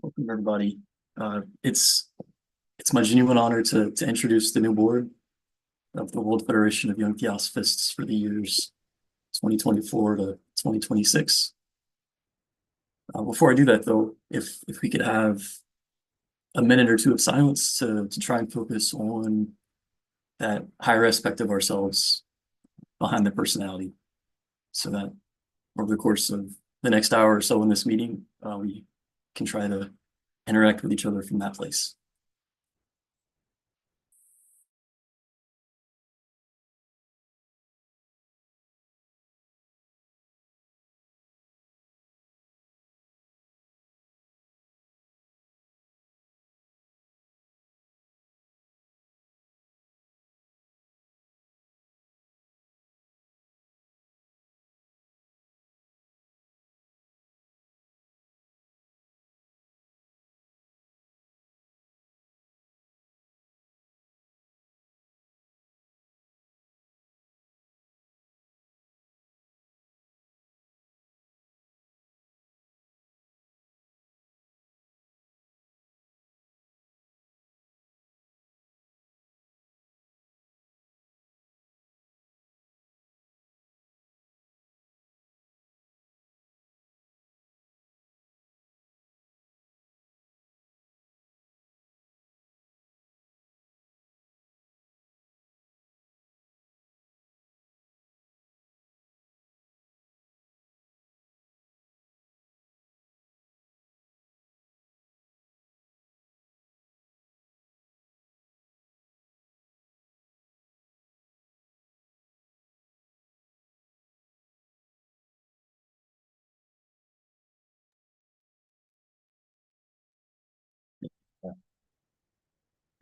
Welcome, everybody. It's my genuine honor to introduce the new board of the World Federation of Young Theosophists for the years 2024 to 2026. Before I do that, though, if we could have a minute or two of silence to try and focus on that higher aspect of ourselves behind the personality, so that over the course of the next hour or so in this meeting, we can try to interact with each other from that place.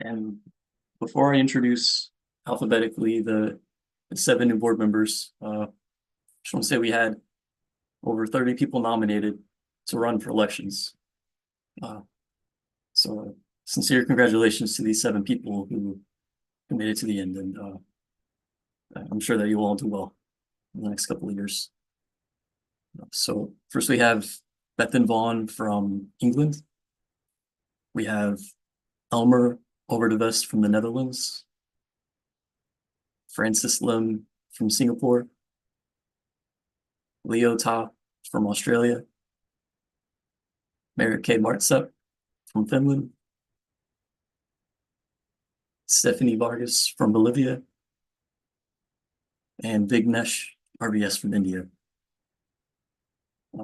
And before I introduce alphabetically the seven new board members, just want to say we had over 30 people nominated to run for elections. So sincere congratulations to these seven people who made it to the end, and I'm sure that you will all do well in the next couple of years. So first we have Bethan Vaughn from England. We have Elmer Overdevest from the Netherlands, Francis Lim from Singapore, Leo Ta from Australia, Merritt K. Martsup from Finland, Stephanie Vargas from Bolivia, and Vignesh RBS from India.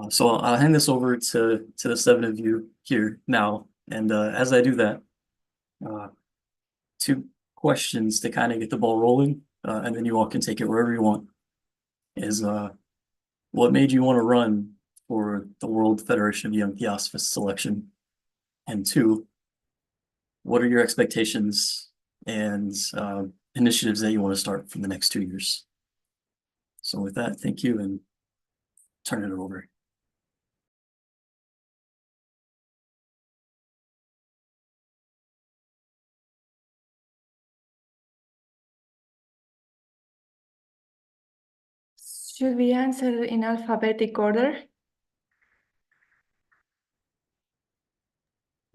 So I'll hand this over to the seven of you here now. And as I do that, two questions to kind of get the ball rolling, and then you all can take it wherever you want, is what made you want to run for the World Federation of Young Theosophists selection? And two, what are your expectations and initiatives that you want to start for the next 2 years? So with that, thank you, and turn it over. Should we answer in alphabetic order?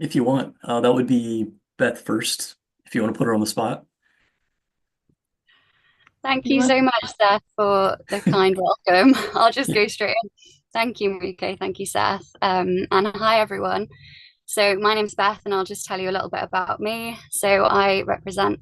If you want, that would be Beth first, if you want to put her on the spot. Thank you so much, Seth, for the kind welcome. I'll just go straight in. Thank you, Marike. Thank you, Seth. And hi, everyone. So my name's Beth, and I'll just tell you a little bit about me. So I represent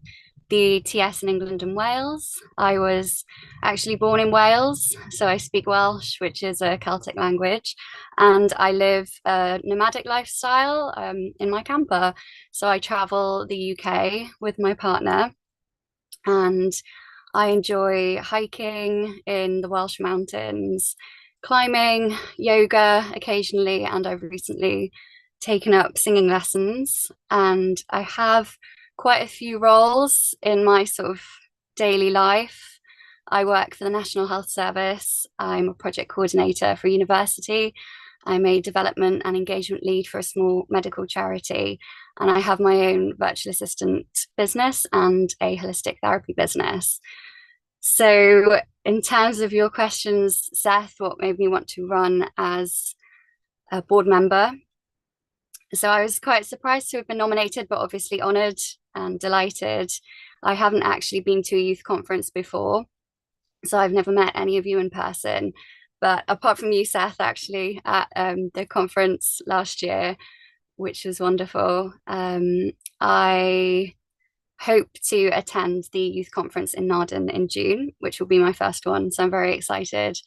the TS in England and Wales. I was actually born in Wales, so I speak Welsh, which is a Celtic language, and I live a nomadic lifestyle in my camper. So I travel the UK with my partner, and I enjoy hiking in the Welsh mountains, climbing, yoga occasionally, and I've recently taken up singing lessons. And I have quite a few roles in my sort of daily life. I work for the National Health Service. I'm a project coordinator for a university. I'm a development and engagement lead for a small medical charity. And I have my own virtual assistant business and a holistic therapy business. So in terms of your questions, Seth, what made me want to run as a board member? So I was quite surprised to have been nominated, but obviously honoured and delighted. I haven't actually been to a youth conference before, so I've never met any of you in person. But apart from you, Seth, actually, at the conference last year, which was wonderful, I hope to attend the youth conference in Naarden in June, which will be my first one. So I'm very excited.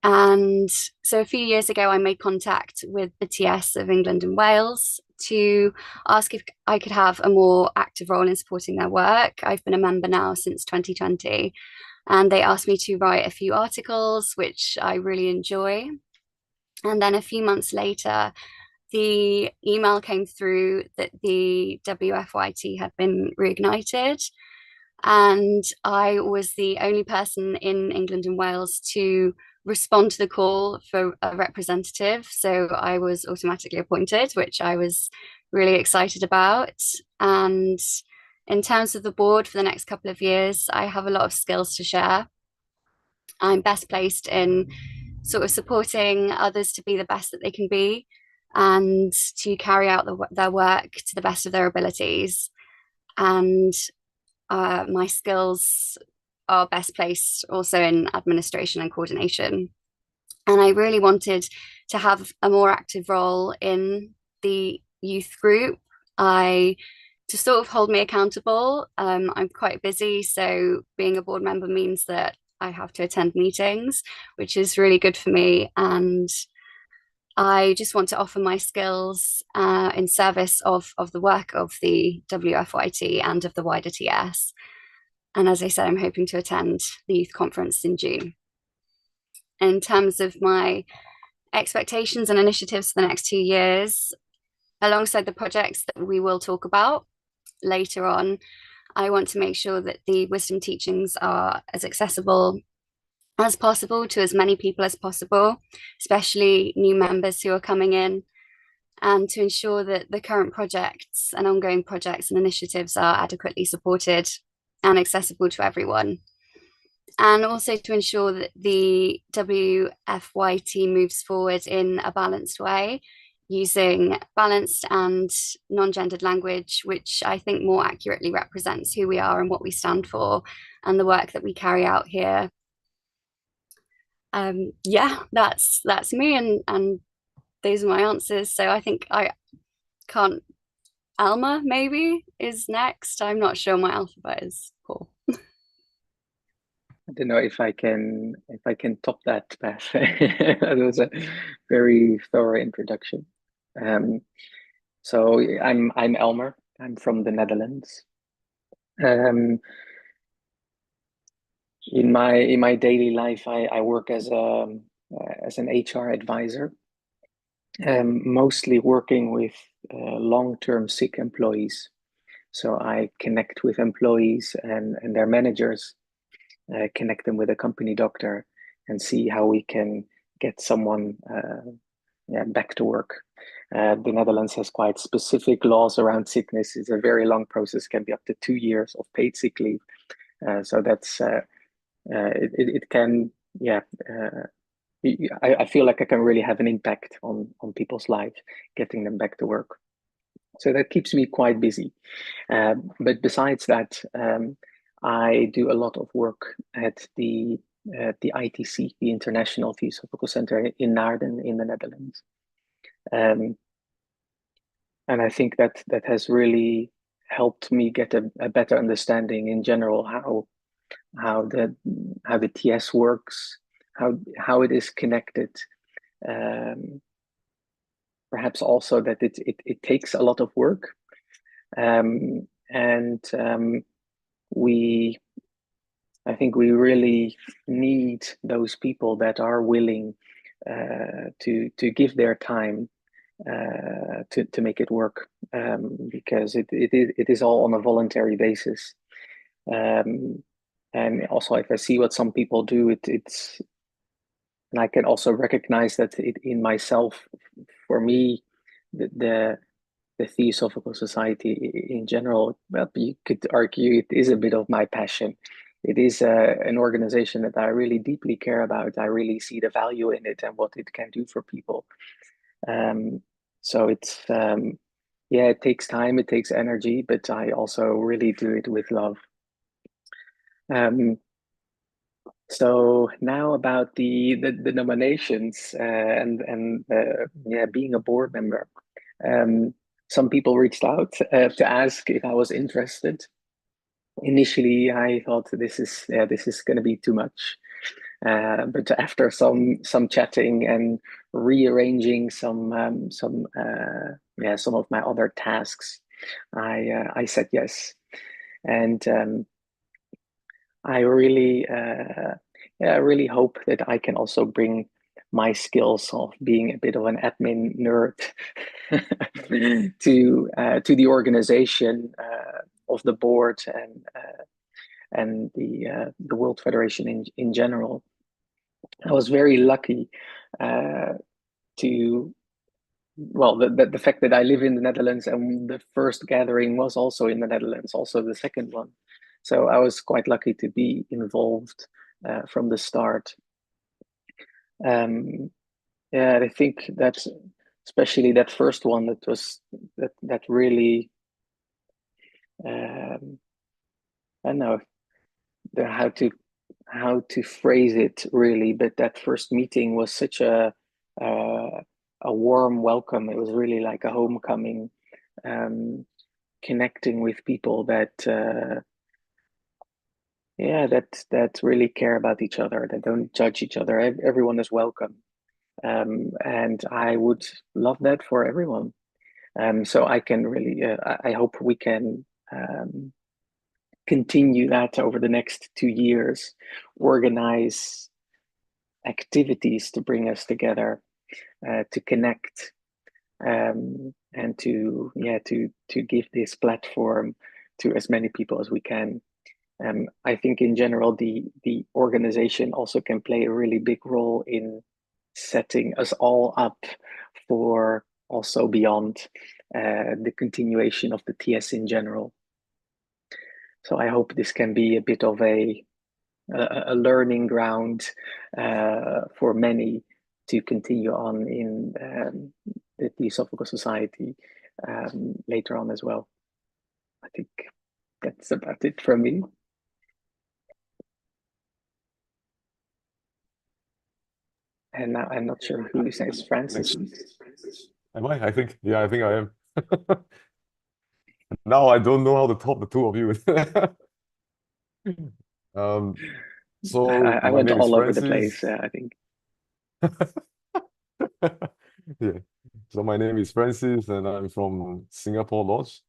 And so a few years ago, I made contact with the TS of England and Wales to ask if I could have a more active role in supporting their work. I've been a member now since 2020, and they asked me to write a few articles, which I really enjoy. And then a few months later, the email came through that the WFYT had been reignited. And I was the only person in England and Wales to respond to the call for a representative. So I was automatically appointed, which I was really excited about. And in terms of the board for the next couple of years, I have a lot of skills to share. I'm best placed in sort of supporting others to be the best that they can be and to carry out their work to the best of their abilities. And my skills are best placed also in administration and coordination. And I really wanted to have a more active role in the youth group. To sort of hold me accountable. I'm quite busy, so being a board member means that I have to attend meetings, which is really good for me. And I just want to offer my skills in service of the work of the WFYT and of the wider TS. And as I said, I'm hoping to attend the youth conference in June. In terms of my expectations and initiatives for the next 2 years, alongside the projects that we will talk about later on, I want to make sure that the wisdom teachings are as accessible as possible to as many people as possible, especially new members who are coming in, and to ensure that the current projects and ongoing projects and initiatives are adequately supported and accessible to everyone. And also to ensure that the WFYT moves forward in a balanced way, using balanced and non-gendered language, which I think more accurately represents who we are and what we stand for and the work that we carry out here. Yeah, that's me, and those are my answers. So I think I can't. Alma maybe is next. I'm not sure my alphabet is, Paul. I don't know if I can top that, Beth. That was a very thorough introduction. So I'm Elmer. I'm from the Netherlands. In my daily life, I work as an HR advisor, mostly working with long-term sick employees. So I connect with employees and their managers, connect them with a company doctor, and see how we can get someone back to work. The Netherlands has quite specific laws around sickness. It's a very long process, can be up to 2 years of paid sick leave. So that's it can, I feel like I can really have an impact on people's lives, getting them back to work. So that keeps me quite busy. But besides that, I do a lot of work at the ITC, the International Theosophical Center in Naarden in the Netherlands. And I think that has really helped me get a better understanding in general how the TS works, how it is connected. Perhaps also that it takes a lot of work, and I think we really need those people that are willing to give their time to make it work, because it is all on a voluntary basis. And also, if I see what some people do, it's and I can also recognize that in myself. For me, the Theosophical Society in general, well, you could argue it is a bit of my passion. It is an organization that I really deeply care about. I really see the value in it and what it can do for people. So it's yeah, it takes time, it takes energy, but I also really do it with love. So now about the nominations and yeah, being a board member. Some people reached out to ask if I was interested. Initially, I thought this is going to be too much. But after some chatting and rearranging some of my other tasks, I said yes, and I really I really hope that I can also bring my skills of being a bit of an admin nerd to the organization of the board and the World Federation in general. I was very lucky to, well, the fact that I live in the Netherlands and the first gathering was also in the Netherlands, also the second one. So I was quite lucky to be involved from the start. Yeah, I think that's especially that first one that really I don't know how to phrase it really, but that first meeting was such a warm welcome. It was really like a homecoming, connecting with people that yeah, that really care about each other, that don't judge each other. Everyone is welcome, and I would love that for everyone. So I can really, I hope we can continue that over the next 2 years, organize activities to bring us together, to connect, and to give this platform to as many people as we can. I think in general the organization also can play a really big role in setting us all up for also beyond the continuation of the TS in general. So I hope this can be a bit of a learning ground for many to continue on in the Theosophical Society later on as well. I think that's about it from me. And now I'm not sure who says Francis. Am I? I think I am. Now I don't know how to top the two of you. So I my went name is all over the Francis. place, I think. Yeah. So my name is Francis, and I'm from Singapore Lodge.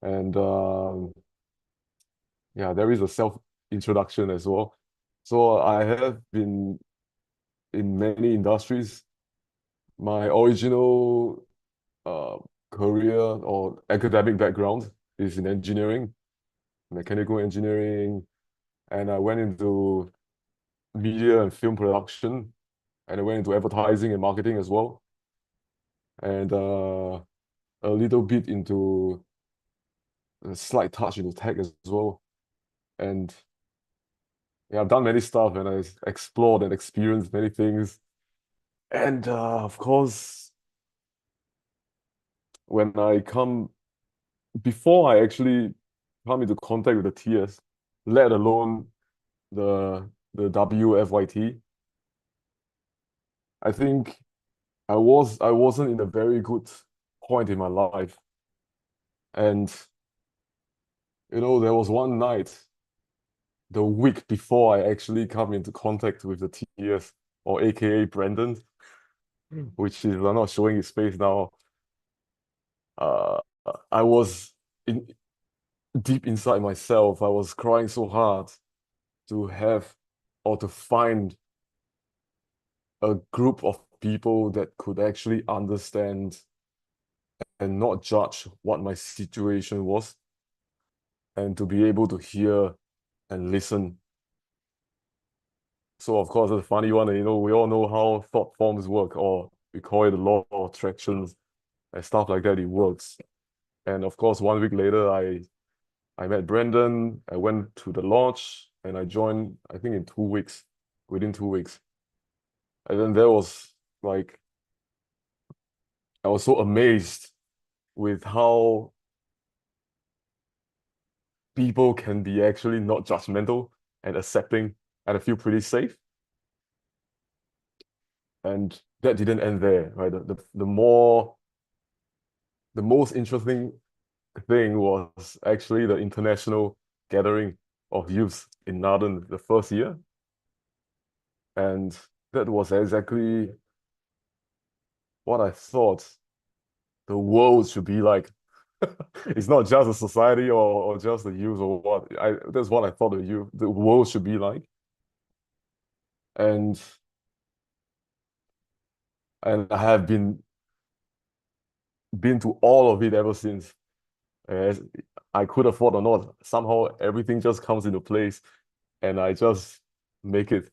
And yeah, there is a self-introduction as well. So I have been in many industries. My original career or academic background is in engineering, mechanical engineering, and I went into media and film production, and I went into advertising and marketing as well, and a little bit into a slight touch into tech as well. And yeah, I've done many stuff and I've explored and experienced many things. And of course, when I come, before I actually come into contact with the TS, let alone the WFYT, I think I wasn't in a very good point in my life. And there was one night, the week before I actually come into contact with the TS, or AKA Brandon, which is, I'm not showing his face now. I was deep inside myself. I was crying so hard to have or to find a group of people that could actually understand and not judge what my situation was, and to be able to hear and listen. So of course, the funny one, we all know how thought forms work, or we call it the law of attractions and stuff like that. It works. And of course, 1 week later, I met Brendan. I went to the lodge and I joined, I think in 2 weeks, within 2 weeks. And then there was like I was so amazed with how people can be actually not judgmental and accepting, and I feel pretty safe. And that didn't end there, right? The most interesting thing was actually the international gathering of youth in Narden the first year. And that was exactly what I thought the world should be like. It's not just a society or just the youth or what. That's what I thought the world should be like. And I have been to all of it ever since. As I could afford or not, somehow everything just comes into place and I just make it.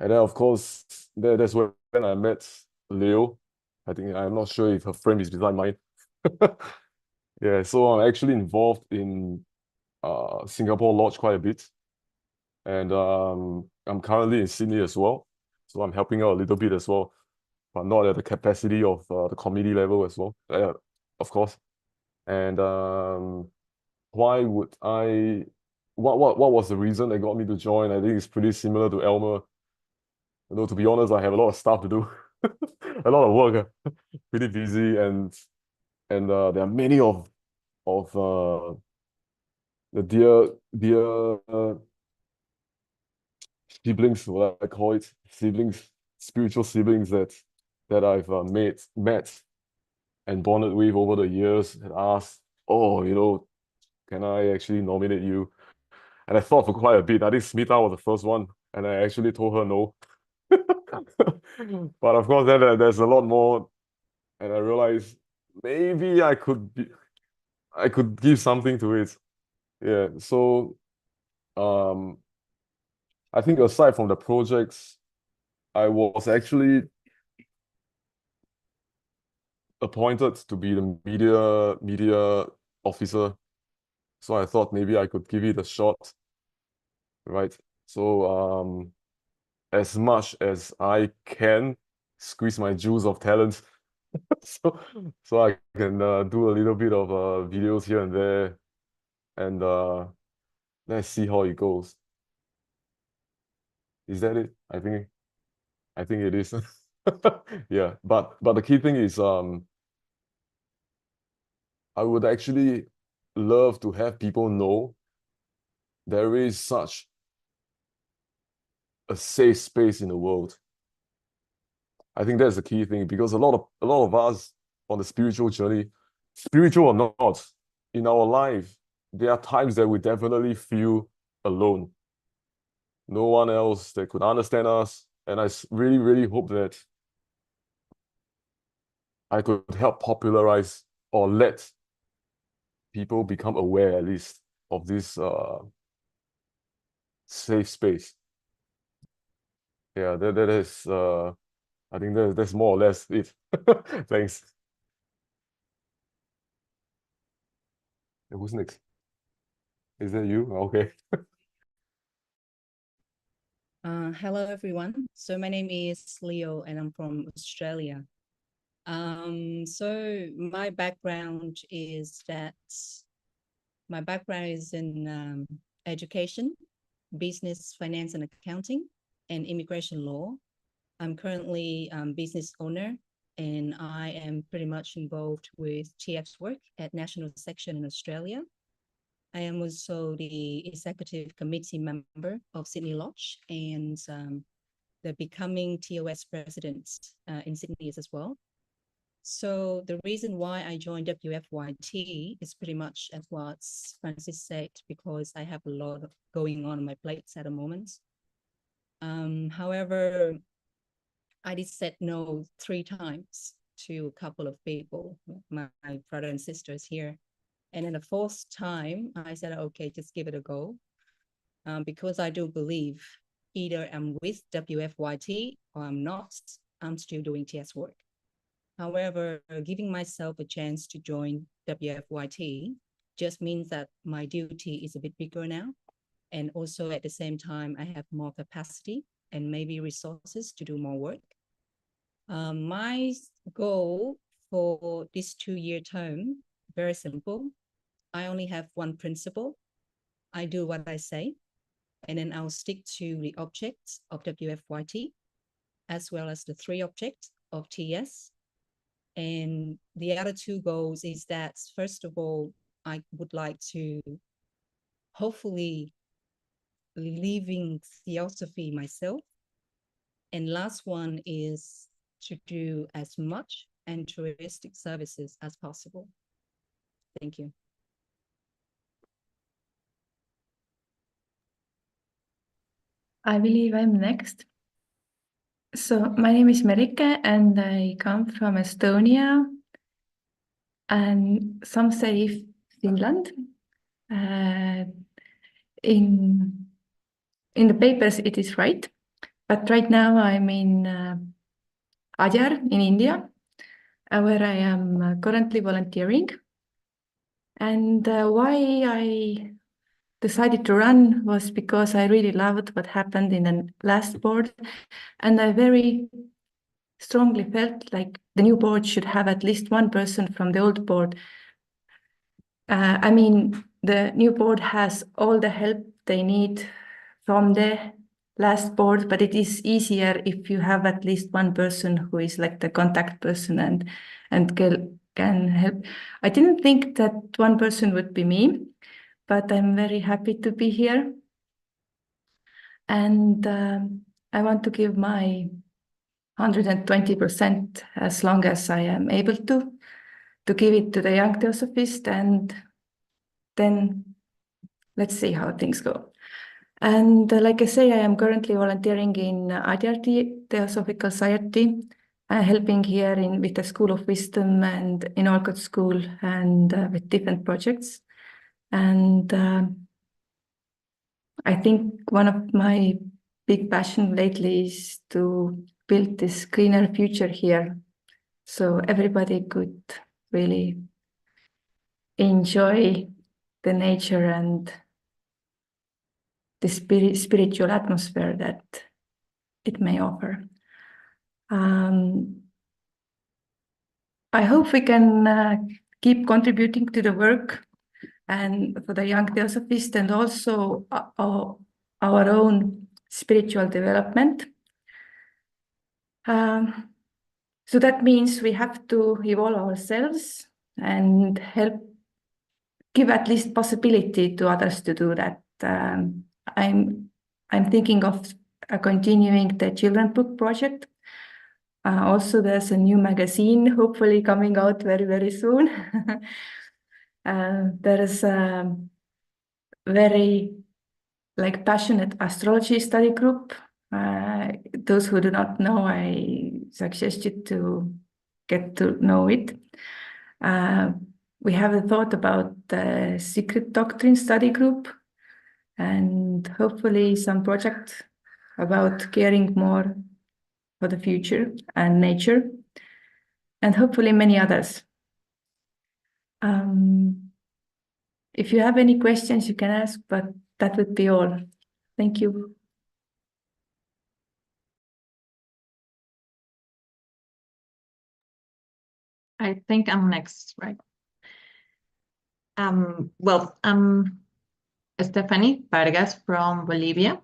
And then of course that's when I met Leo. I think I'm not sure if her frame is beside mine. Yeah, so I'm actually involved in Singapore Lodge quite a bit. And I'm currently in Sydney as well. So I'm helping out a little bit as well, but not at the capacity of the committee level as well, of course. And why would I, what was the reason that got me to join? I think it's pretty similar to Elmer. You know, to be honest, I have a lot of stuff to do, a lot of work, pretty busy, and there are many of the dear siblings, what I call it, siblings, spiritual siblings that I've met and bonded with over the years, and asked, oh, you know, can I actually nominate you? And I thought for quite a bit. I think Smita was the first one, and I actually told her no. But of course, then there's a lot more, and I realized maybe I could give something to it. Yeah. So um, I think aside from the projects, I was actually appointed to be the media officer. So I thought maybe I could give it a shot, right? So as much as I can squeeze my juice of talent, so I can do a little bit of videos here and there, and let's see how it goes. Is that it? I think it is. Yeah, but the key thing is I would actually love to have people know there is such a safe space in the world. I think that's the key thing, because a lot of us on the spiritual journey, spiritual or not, in our life, there are times that we definitely feel alone. No one else that could understand us. And I really, really hope that I could help popularize or let people become aware at least of this safe space. Yeah, that is I think that's more or less it. Thanks. Who's next? Is that you? Okay. Hello, everyone. So my name is Leo and I'm from Australia. So my background is in education, business, finance and accounting, and immigration law. I'm currently business owner, and I am pretty much involved with TF's work at National Section in Australia. I am also the executive committee member of Sydney Lodge and the becoming TOS president in Sydney as well. So the reason why I joined WFYT is pretty much as what Francis said, because I have a lot going on my plates at the moment. However, I did said no 3 times to a couple of people, my brother and sisters here. And then the 4th time, I said, okay, just give it a go. Because I do believe either I'm with WFYT or I'm not, I'm still doing TS work. However, giving myself a chance to join WFYT just means that my duty is a bit bigger now. And also at the same time, I have more capacity and maybe resources to do more work. My goal for this 2-year term, very simple. I only have one principle. I do what I say, and then I'll stick to the objects of WFYT, as well as the 3 objects of TS. And the other 2 goals is that, first of all, I would like to hopefully living theosophy myself. And last one is to do as much altruistic services as possible. Thank you. I believe I'm next. So my name is Merike and I come from Estonia and some say Finland. In the papers it is right, but right now I'm in Adyar in India, where I am currently volunteering. And why I decided to run was because I really loved what happened in the last board, and I very strongly felt like the new board should have at least one person from the old board. I mean, the new board has all the help they need from the last board, but it is easier if you have at least one person who is like the contact person and can help. I didn't think that one person would be me, but I'm very happy to be here. And I want to give my 120% as long as I am able to give it to the young theosophist, and then let's see how things go. And like I say, I am currently volunteering in Adyar Theosophical Society, helping here with the School of Wisdom and in Olcott School and with different projects. And I think one of my big passion lately is to build this greener future here, so everybody could really enjoy the nature and the spiritual atmosphere that it may offer. I hope we can keep contributing to the work and for the young theosophists and also our own spiritual development. So that means we have to evolve ourselves and help give at least possibility to others to do that. I'm thinking of continuing the children book project. Also, there's a new magazine hopefully coming out very, very soon. There is a very passionate astrology study group. Those who do not know, I suggest you to get to know it. We have a thought about the secret doctrine study group, and hopefully some project about caring more for the future and nature, and hopefully many others. If you have any questions, you can ask, but that would be all. Thank you. I think I'm next, right? Well, I'm Stephanie Vargas from Bolivia,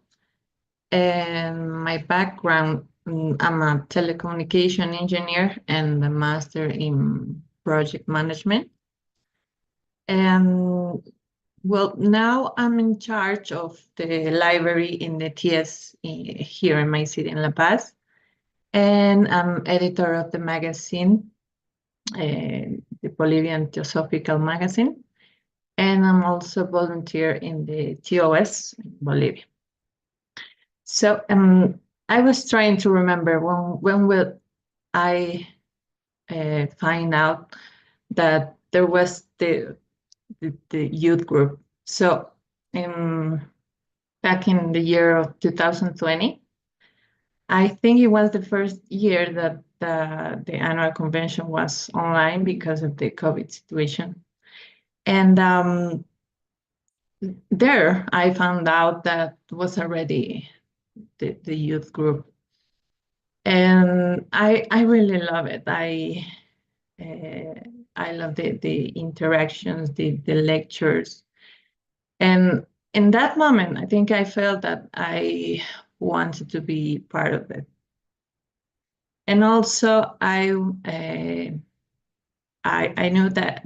and my background, I'm a telecommunication engineer and a master in project management. And well, now I'm in charge of the library in the TS here in my city in La Paz, and I'm editor of the magazine, the Bolivian Theosophical magazine, and I'm also volunteer in the TOS in Bolivia. So I was trying to remember when will I find out that there was the youth group. So back in the year of 2020, I think it was the first year that the annual convention was online because of the COVID situation. And there I found out that was already the youth group. And I really love it. I love the interactions, the lectures. And in that moment, I think I felt that I wanted to be part of it. And also, I knew that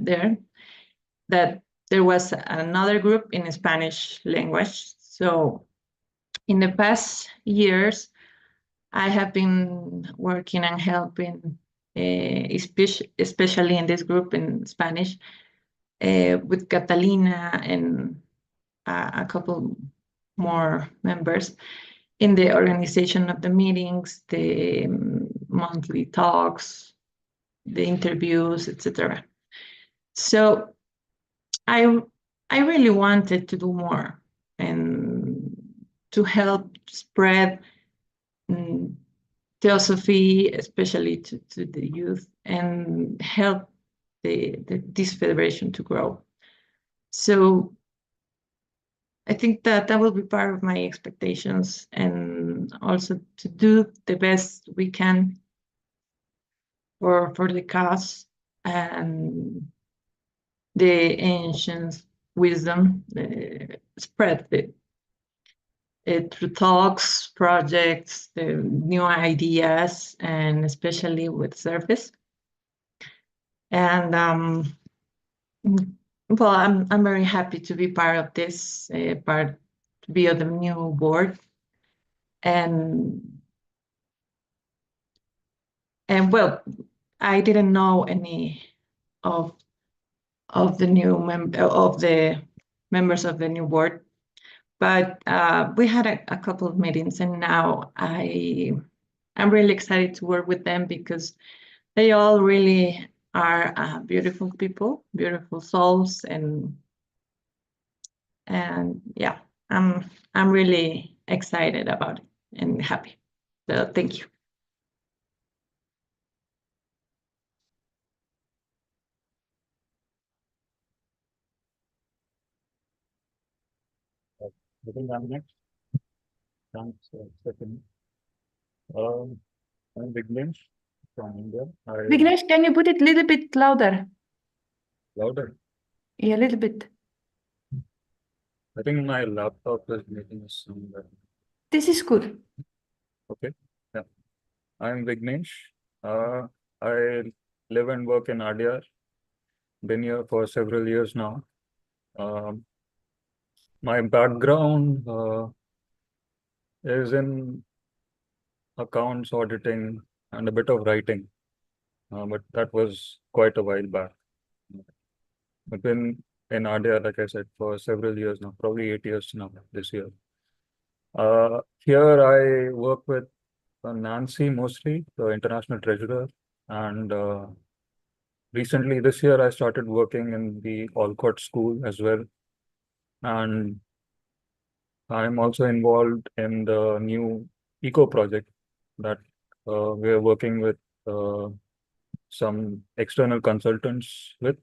there was another group in Spanish language. So in the past years, I have been working and helping, especially in this group in Spanish, with Catalina and a couple more members in the organization of the meetings, the monthly talks, the interviews, etc. So I I really wanted to do more and to help spread Theosophy, especially to the youth, and help this federation to grow. So I think that will be part of my expectations, and also to do the best we can for the cause and the ancient wisdom, spread it through talks, projects, the new ideas, and especially with service. And well, I'm very happy to be part of this, to be on the new board, and well, I didn't know any of the members of the new board, but we had a couple of meetings, and now I'm really excited to work with them because they all really are beautiful people, beautiful souls, and yeah, I'm really excited about it and happy. So thank you. I think I'm next. Thanks, Stephanie. I'm Vignesh from India. Vignesh, can you put it a little bit louder? Louder. Yeah, a little bit. I think my laptop is making a sound. This is good. Okay. Yeah. I'm Vignesh. I live and work in Adyar. Been here for several years now. My background is in accounts auditing and a bit of writing, but that was quite a while back. I've been in Adyar, like I said, for several years now, probably 8 years now this year. Here I work with Nancy mostly, the international treasurer, and recently this year I started working in the Alcott school as well, and I'm also involved in the new eco project that we're working with some external consultants with.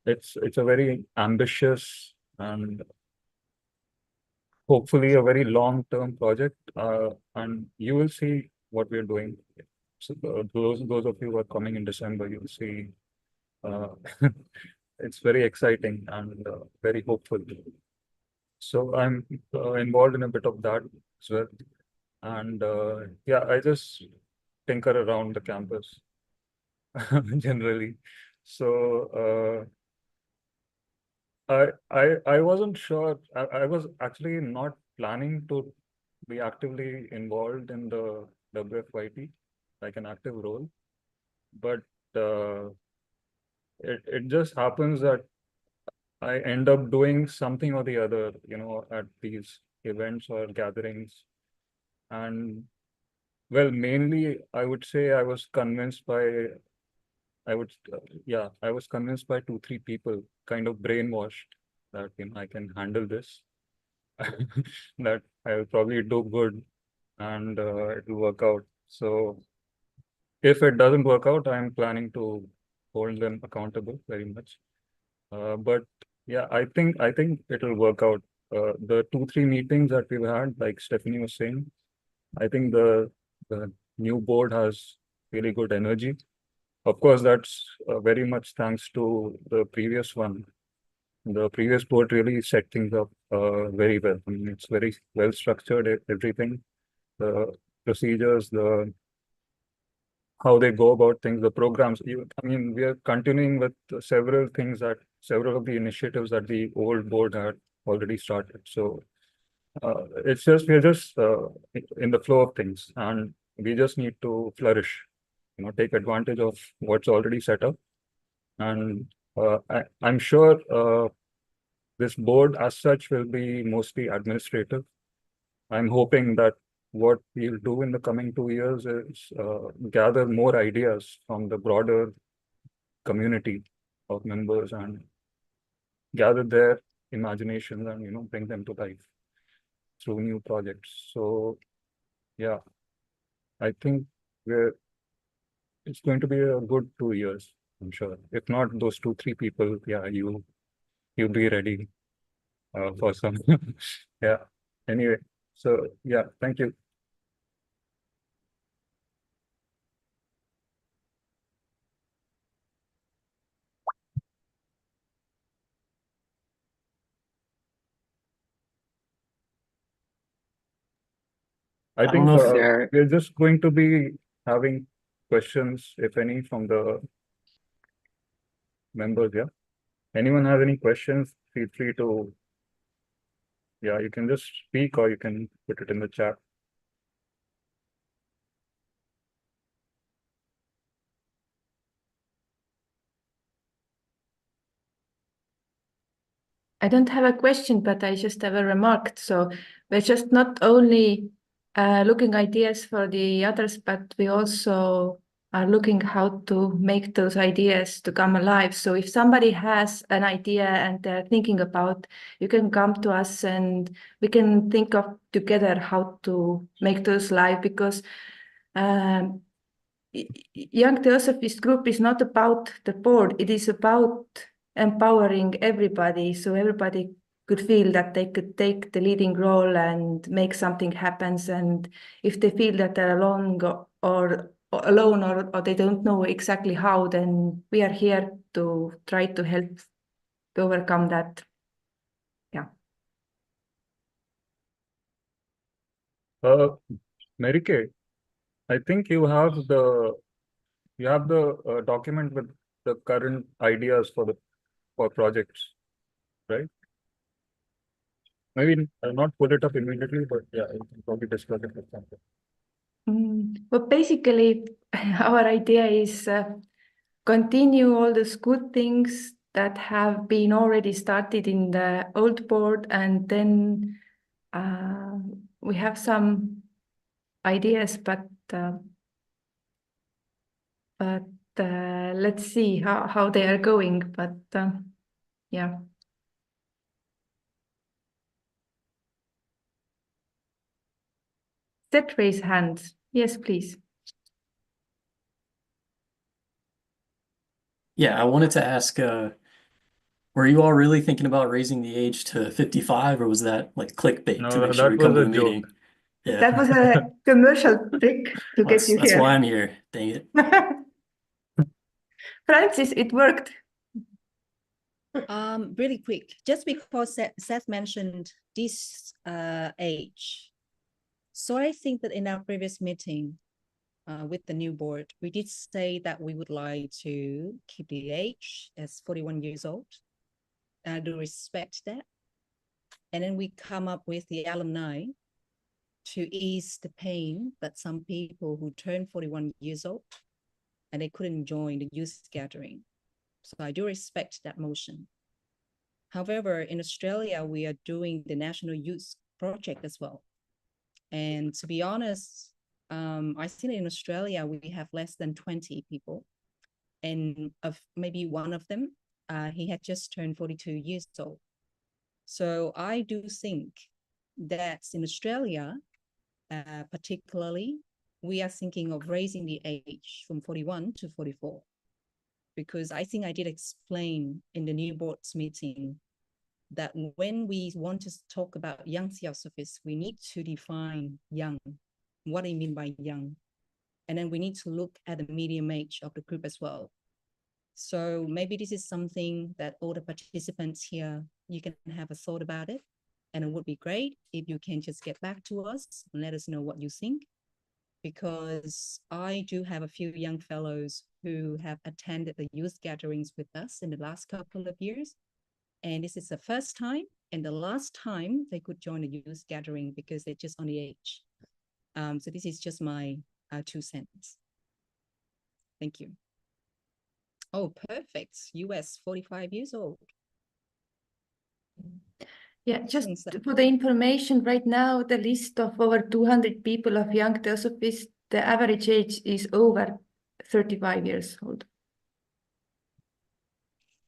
It's a very ambitious and hopefully a very long-term project, and you will see what we're doing. So those of you who are coming in December, you'll see. It's very exciting and very hopeful. So I'm involved in a bit of that as well, and yeah, I just tinker around the campus generally. So I wasn't sure. I was actually not planning to be actively involved in the WFYT, like an active role, but it just happens that I end up doing something or the other, at these events or gatherings. And well, mainly I would say I was convinced by, I was convinced by 2, 3 people, kind of brainwashed that, I can handle this, that I'll probably do good and it'll work out. So if it doesn't work out, I'm planning to hold them accountable very much. But yeah, I think it'll work out. The 2, 3 meetings that we've had, like Stephanie was saying, I think the the new board has really good energy. Of course, that's very much thanks to the previous one. The previous board really set things up very well. I mean, it's very well structured, everything, the procedures, the how they go about things, the programs. I mean, we are continuing with several of the initiatives that the old board had already started. So it's just we're just in the flow of things, and we just need to flourish. Take advantage of what's already set up, and I'm sure this board as such will be mostly administrative. I'm hoping that what we'll do in the coming 2 years is gather more ideas from the broader community of members and gather their imaginations and bring them to life through new projects. So yeah, I think it's going to be a good 2 years, I'm sure. If not those 2-3 people, yeah, you'll be ready for some. Yeah. Anyway, so yeah, thank you. I I don't think know if we're just going to be having questions, if any, from the members. Yeah. Anyone has any questions, feel free to, yeah, you can just speak or you can put it in the chat. I don't have a question, but I just have a remark. So we're just not only looking ideas for the others, but we also are looking how to make those ideas to come alive. So if somebody has an idea and they're thinking about, you can come to us and we can think of together how to make those live, because Young Theosophist group is not about the board, it is about empowering everybody, so everybody could feel that they could take the leading role and make something happen. And if they feel that they're alone or they don't know exactly how, then we are here to try to help to overcome that. Yeah. Mary Kay, I think you have the document with the current ideas for projects, right? Maybe I'll not pull it up immediately, but yeah, you can probably discuss it with something. But basically, our idea is continue all those good things that have been already started in the old board, and then we have some ideas, but let's see how they are going. But yeah. Set raise hands. Yes, please. Yeah, I wanted to ask, were you all really thinking about raising the age to 55, or was that like clickbait to No, make sure that we come was to a the meeting? joke. Yeah, That was a commercial trick to get you that's here. why I'm here. Dang it. Francis, it worked. Really quick, just because Seth mentioned this age. So I think that in our previous meeting with the new board, we did say that we would like to keep the age as 41 years old. And I do respect that. And then we come up with the alumni to ease the pain that some people who turn 41 years old and they couldn't join the youth gathering. So I do respect that motion. However, in Australia, we are doing the National Youth Project as well. And to be honest, I think in Australia, we have less than 20 people. And of maybe one of them, he had just turned 42 years old. So I do think that in Australia, particularly, we are thinking of raising the age from 41 to 44. Because I think I did explain in the new board's meeting that when we want to talk about young theosophists, we need to define young, what do you mean by young? And then we need to look at the medium age of the group as well. So maybe this is something that all the participants here, you can have a thought about it. And it would be great if you can just get back to us and let us know what you think. Because I do have a few young fellows who have attended the youth gatherings with us in the last couple of years. And this is the first time and the last time they could join a youth gathering because they're just on the age. So this is just my 2 cents. Thank you. Oh, perfect. US, 45 years old. Yeah, just for the information, right now, the list of over 200 people of young Theosophists, the average age is over 35 years old.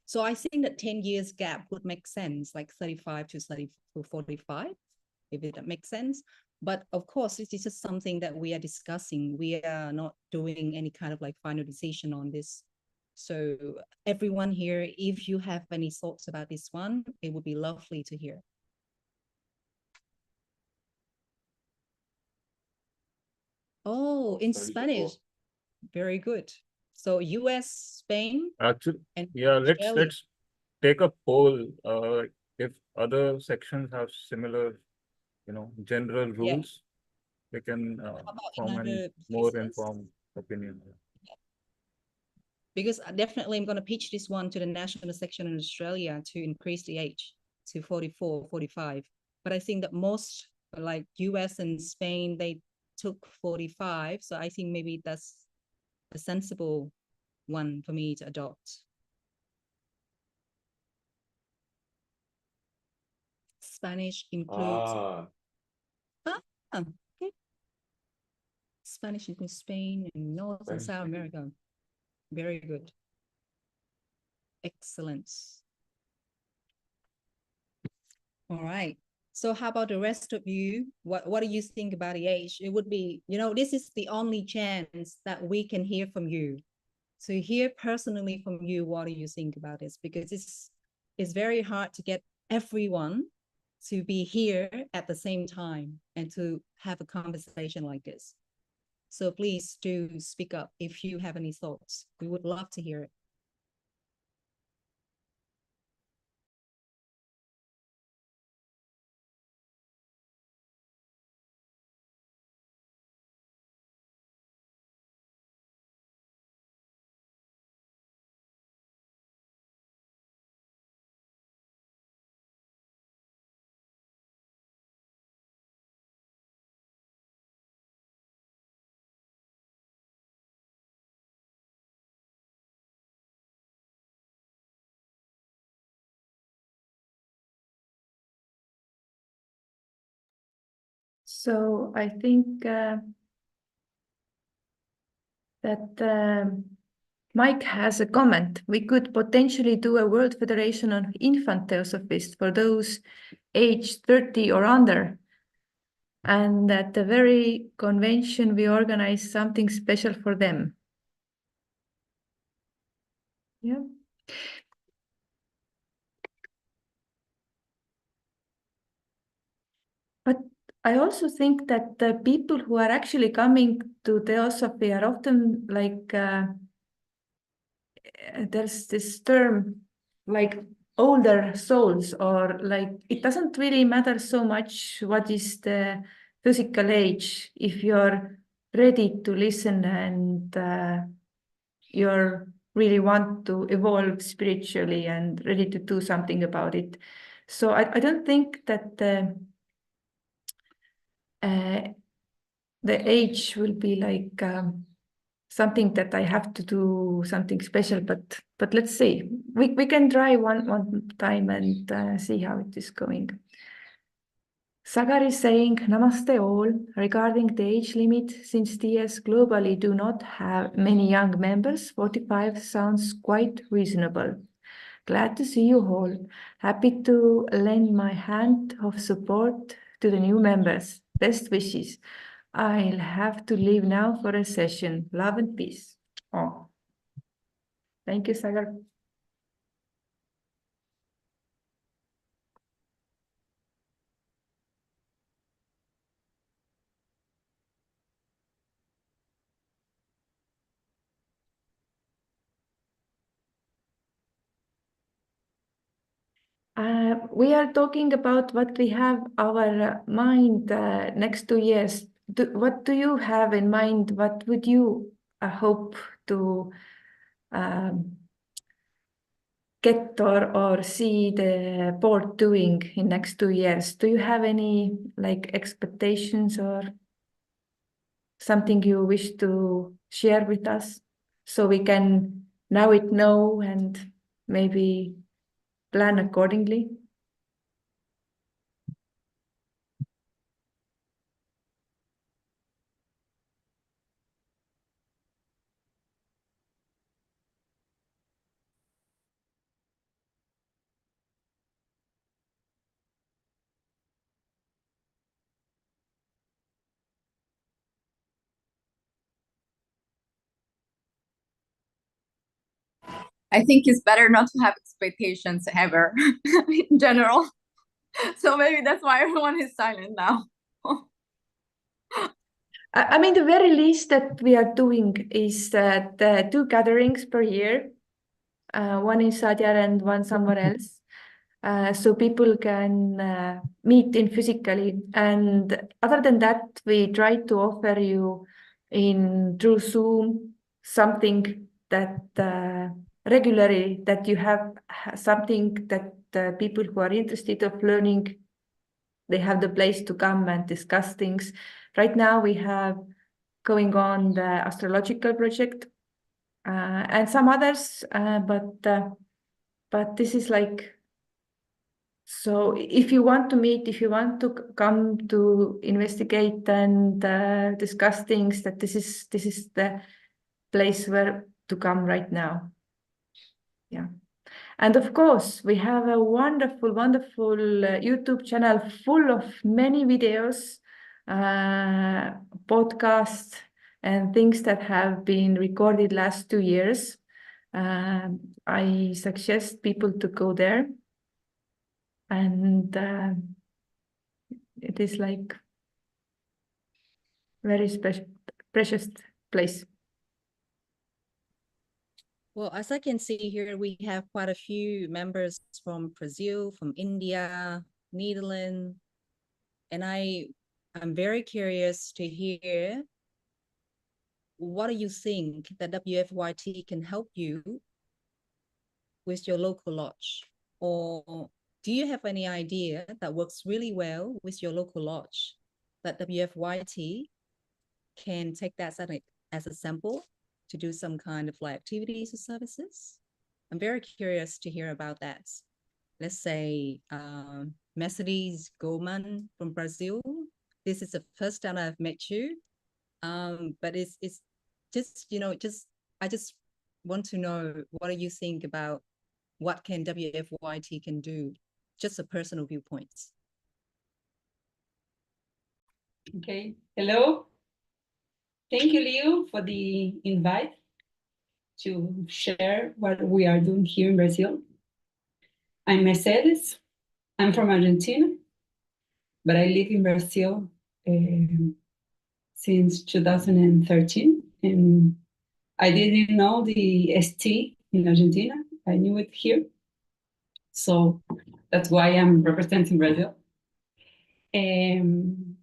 So I think that 10 years gap would make sense, like 35 to 45, if that makes sense. But of course, this is just something that we are discussing. We are not doing any kind of like final decision on this. So everyone here, if you have any thoughts about this one, it would be lovely to hear. Oh, in Spanish. Very good. So US, Spain, Actually, and yeah, Australia. let's take a poll. If other sections have similar, general Yeah. rules, we can How about form in a other more places? informed opinion. Because definitely I'm going to pitch this one to the national section in Australia to increase the age to 44, 45. But I think that most like US and Spain, they took 45. So I think maybe that's a sensible one for me to adopt. Spanish includes okay. Spanish includes Spain and North and South America. Very good. Excellent. All right. So how about the rest of you? What do you think about the age? It would be, this is the only chance that we can hear from you. So hear personally from you, what do you think about this? Because it's very hard to get everyone to be here at the same time and to have a conversation like this. So please do speak up if you have any thoughts. We would love to hear it. So I think that Mike has a comment. We could potentially do a World Federation of Infant Theosophists for those aged 30 or under. And at the very convention, we organize something special for them. Yeah. But I also think that the people who are actually coming to Theosophy are often like, there's this term like older souls, or like it doesn't really matter so much what is the physical age if you're ready to listen and you're really want to evolve spiritually and ready to do something about it. So I don't think that the age will be like something that I have to do something special, but let's see. We can try one time and see how it is going. Sagar is saying, Namaste all. Regarding the age limit, since TS globally do not have many young members, 45 sounds quite reasonable. Glad to see you all. Happy to lend my hand of support to the new members. Best wishes. I'll have to leave now for a session. Love and peace. Oh, thank you, Sagar. We are talking about what we have our mind next 2 years. What do you have in mind? What would you hope to get or see the board doing in next 2 years? Do you have any like expectations or something you wish to share with us so we can now know and maybe plan accordingly? I think it's better not to have expectations ever in general. So maybe that's why everyone is silent now. I mean, the very least that we are doing is the 2 gatherings per year. One in Sadyar and one somewhere else. So people can meet in physically. And other than that, we try to offer you through Zoom something that regularly that you have something that people who are interested of learning, they have the place to come and discuss things. Right now we have going on the astrological project and some others, but this is like, so if you want to meet, if you want to come to investigate and discuss things, that this is the place where to come right now. Yeah. And of course, we have a wonderful, wonderful YouTube channel full of many videos, podcasts, and things that have been recorded last 2 years. I suggest people to go there. And it is like very special, precious place. Well, as I can see here, we have quite a few members from Brazil, from India, Netherlands, and I'm very curious to hear, what do you think that WFYT can help you with your local lodge? Or do you have any idea that works really well with your local lodge that WFYT can take that as a sample to do some kind of like activities or services? I'm very curious to hear about that. Let's say Mercedes Goldman from Brazil. This is the first time I've met you, but it's just, I just want to know, what do you think about what can WFYT can do? Just a personal viewpoint. Okay, hello. Thank you, Leo, for the invite to share what we are doing here in Brazil. I'm Mercedes. I'm from Argentina, but I live in Brazil since 2013, and I didn't know the ST in Argentina. I knew it here. So that's why I'm representing Brazil.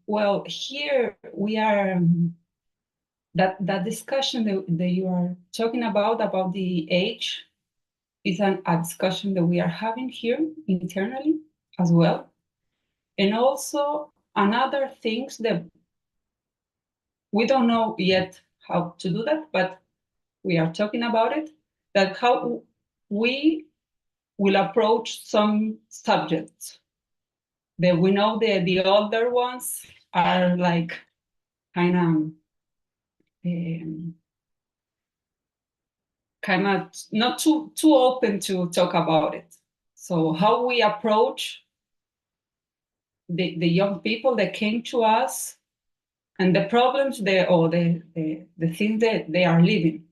Well, here we are, that discussion that you are talking about the age is a discussion that we are having here internally as well. And also another things that we don't know yet how to do that, but we are talking about it, that how we will approach some subjects that we know that the older ones are like kind of not too open to talk about it. So how we approach the young people that came to us and the problems or the things that they are living.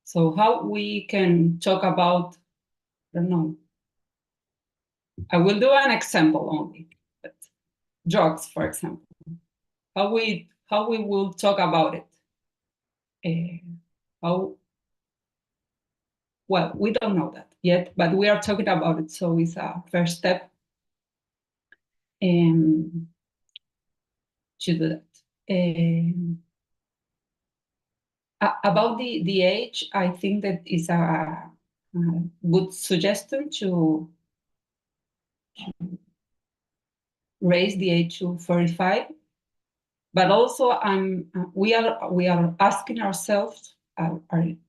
So how we can talk about, I don't know, I will do an example only, but drugs, for example. How we will talk about it. Well, we don't know that yet, but we are talking about it. So it's a first step to do that. About the age, I think that is a good suggestion to raise the age to 45. But also, we are asking ourselves, our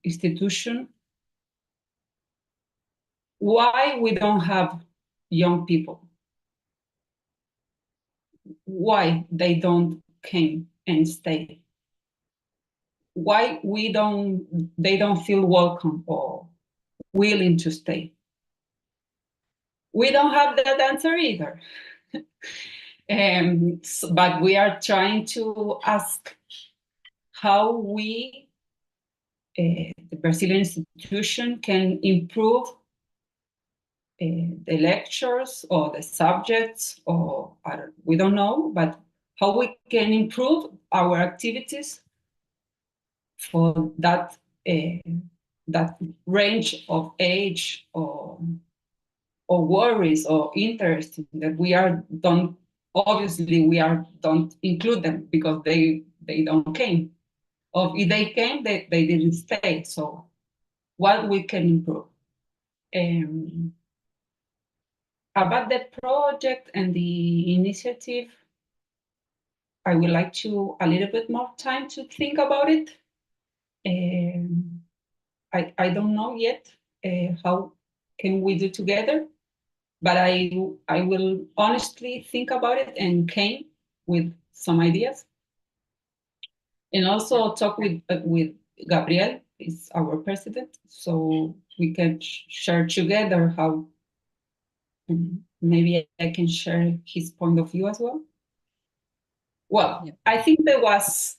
institution, why we don't have young people, why they don't came and stay, why they don't feel welcome or willing to stay. We don't have that answer either. But we are trying to ask how we, the Brazilian institution, can improve the lectures or the subjects, or we don't know, but how we can improve our activities for that range of age or worries or interests that we don't include them because they don't came, or if they came, they didn't stay. So what we can improve. About the project and the initiative, I would like a little bit more time to think about it. I don't know yet how can we do together, but I will honestly think about it and came with some ideas. And also talk with Gabriel, is our president, so we can share together how maybe I can share his point of view as well. Well, yeah. I think that was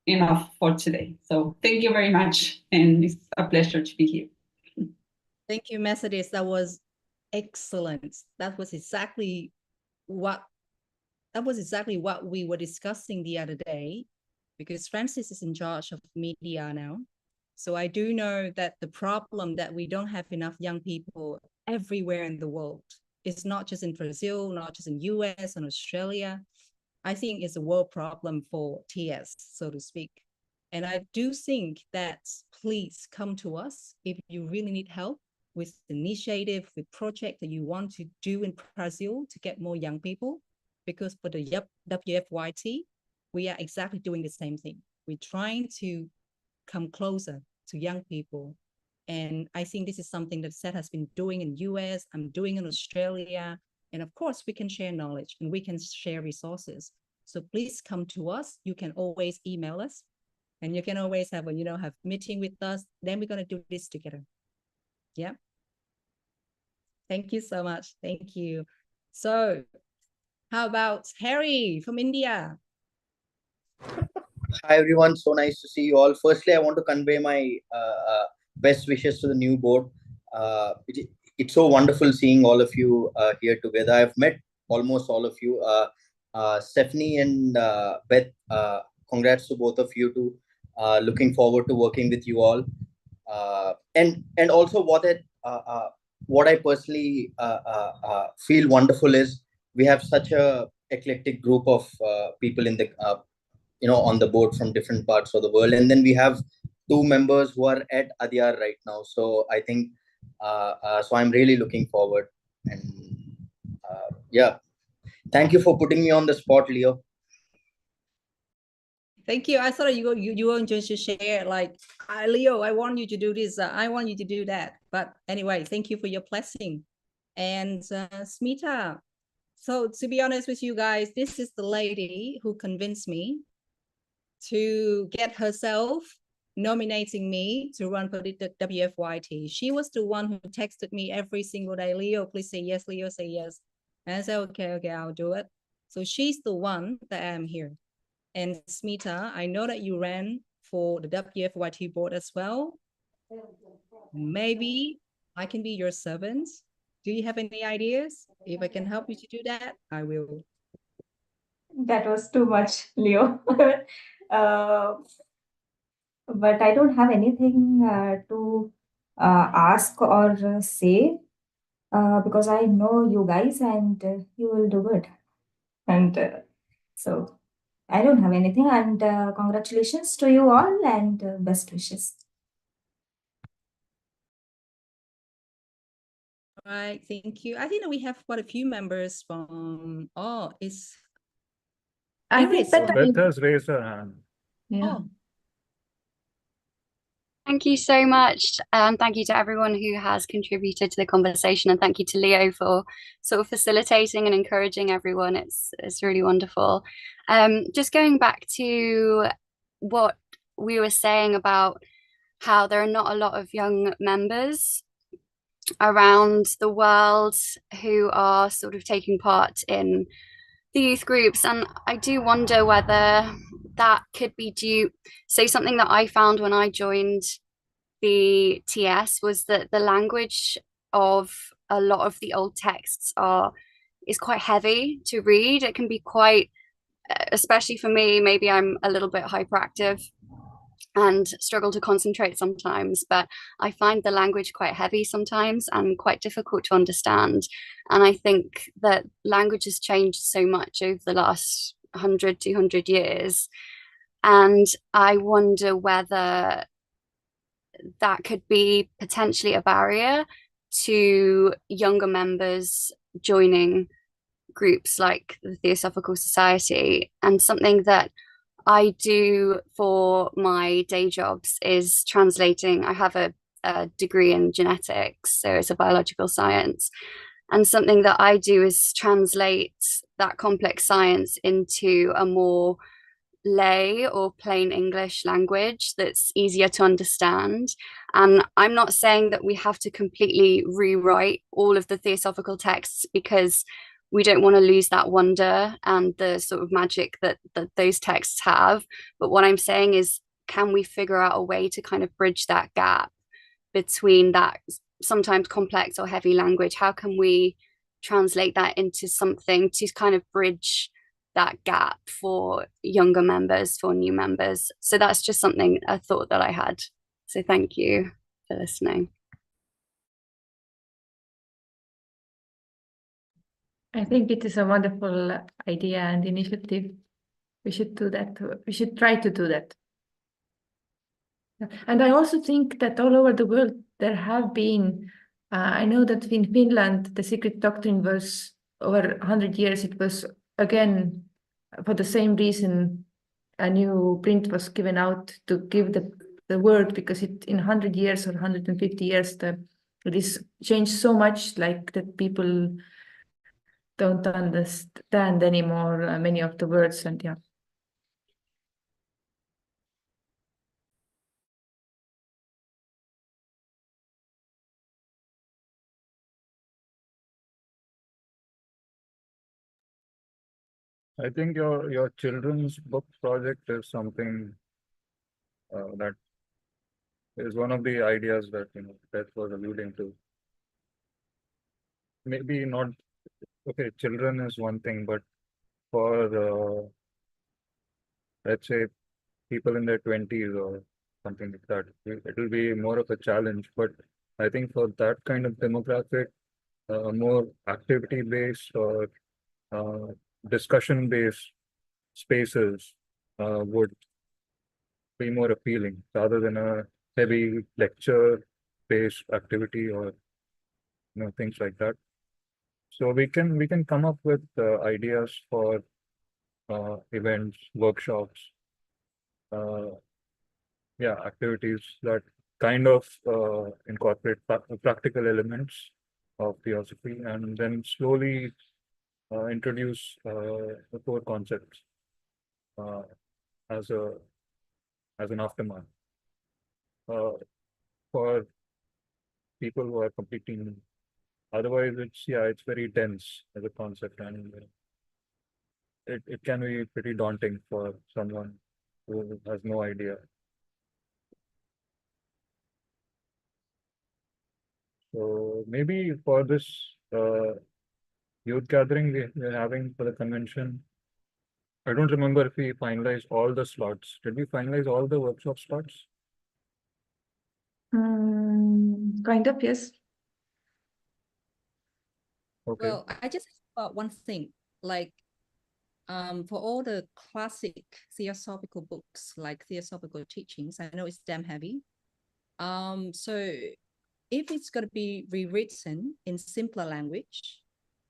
enough for today. So thank you very much, and it's a pleasure to be here. Thank you, Mercedes. That was excellent. That was exactly what we were discussing the other day, because Francis is in charge of media now. So I do know that the problem that we don't have enough young people everywhere in the world. It's not just in Brazil, not just in US and Australia. I think it's a world problem for TS, so to speak. And I do think that please come to us if you really need help with initiative, with project that you want to do in Brazil to get more young people. Because for the WFYT, we are exactly doing the same thing. We're trying to come closer to young people. And I think this is something that Seth has been doing in US, I'm doing in Australia. And of course, we can share knowledge and we can share resources. So please come to us. You can always email us, and you can always have have meeting with us. Then we're going to do this together. Yeah. Thank you so much. Thank you. So how about Harry from India? Hi, everyone. So nice to see you all. Firstly, I want to convey my best wishes to the new board. It's so wonderful seeing all of you here together. I've met almost all of you. Stephanie and Beth, congrats to both of you too. Looking forward to working with you all. And also what I personally feel wonderful is we have such a eclectic group of people in the on the board from different parts of the world, and then we have 2 members who are at Adyar right now. So I think so I'm really looking forward, and yeah, thank you for putting me on the spot, Leo. Thank you. I thought you were going to share like, Leo, I want you to do this, I want you to do that. But anyway, thank you for your blessing. And Smita, so to be honest with you guys, this is the lady who convinced me to get herself nominating me to run for the WFYT. She was the one who texted me every single day, Leo, please say yes, Leo, say yes. And I said, okay, I'll do it. So she's the one that I'm here. And Smita, I know that you ran for the WFYT board as well. Maybe I can be your servant. Do you have any ideas? If I can help you to do that, I will. That was too much, Leo. But I don't have anything to ask or say. because I know you guys and you will do good. And so I don't have anything. And congratulations to you all and best wishes. All right, thank you. I think that we have quite a few members from, it's I think Iris. that Beth has raised her hand. yeah. Oh, Thank you so much. Thank you to everyone who has contributed to the conversation, and thank you to Leo for sort of facilitating and encouraging everyone. It's really wonderful. Just going back to what we were saying about how there are not a lot of young members around the world who are sort of taking part in the youth groups, and I do wonder whether that could be due. So something that I found when I joined the TS was that the language of a lot of the old texts is quite heavy to read. It can be quite, especially for me, maybe I'm a little bit hyperactive and struggle to concentrate sometimes, but I find the language quite heavy sometimes and quite difficult to understand. And I think that language has changed so much over the last 100, 200 years. And I wonder whether that could be potentially a barrier to younger members joining groups like the Theosophical Society. And something that I do for my day jobs is translating. I have a degree in genetics, so it's a biological science. And something that I do is translate that complex science into a more lay or plain English language that's easier to understand. And I'm not saying that we have to completely rewrite all of the theosophical texts, because we don't want to lose that wonder and the sort of magic that those texts have. But what I'm saying is, can we figure out a way to kind of bridge that gap between that sometimes complex or heavy language? How can we translate that into something to kind of bridge that gap for younger members, for new members? So that's just something, a thought that I had. So thank you for listening. I think it is a wonderful idea and initiative. We should do that. We should try to do that. And I also think that all over the world there have been, I know that in Finland, the secret doctrine was over 100 years. It was, again, for the same reason, a new print was given out to give the word, because it in 100 years or 150 years, this changed so much, like that people don't understand anymore many of the words, and yeah. I think your children's book project is something that is one of the ideas that Beth was alluding to. Maybe not, okay, children is one thing, but for let's say people in their 20s or something like that, it will be more of a challenge. But I think for that kind of demographic, more activity-based or discussion-based spaces would be more appealing rather than a heavy lecture-based activity or things like that. So we can come up with ideas for events, workshops, activities that kind of incorporate practical elements of theosophy, and then slowly introduce the core concepts as an aftermath for people who are completely new. Otherwise, it's very dense as a concept, and it can be pretty daunting for someone who has no idea. So maybe for this youth gathering we're having for the convention, I don't remember if we finalized all the slots. Did we finalize all the workshop slots? Kind of, yes. Okay. Well, I just thought one thing, like for all the classic theosophical books, like theosophical teachings, I know it's damn heavy. So if it's going to be rewritten in simpler language,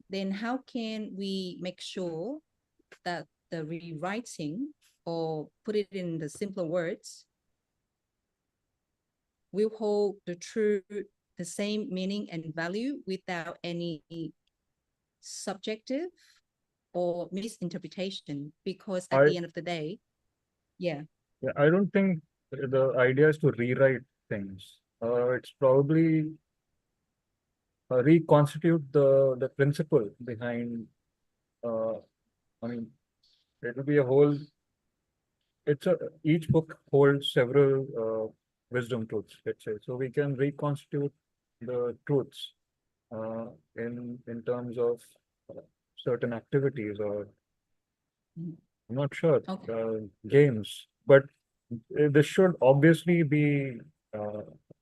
then how can we make sure that the rewriting, or put it in the simpler words, will hold the same meaning and value without any subjective or misinterpretation? Because at the end of the day, yeah. Yeah, I don't think the idea is to rewrite things. It's probably reconstitute the principle behind. I mean, it will be a whole. Each book holds several wisdom truths, let's say, so we can reconstitute the truths in terms of certain activities, or I'm not sure, games, but this should obviously be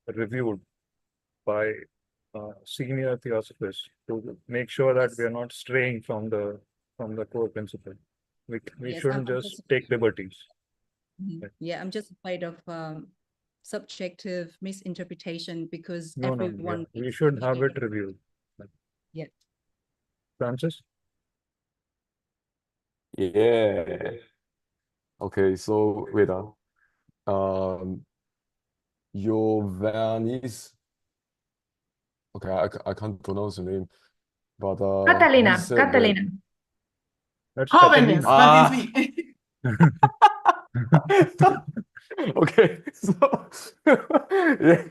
reviewed by senior theosophists to make sure that we are not straying from the core principle. We Yes, shouldn't I'm just just take liberties. Yeah, I'm just afraid of subjective misinterpretation, because No, everyone we should have it reviewed. Yeah. Francis? Yeah. Okay, so wait. Giovanni's. Okay, I can't pronounce your name, but he Catalina, said that. Catalina. That's Jóvenes, Ah. más bien Okay, so yeah,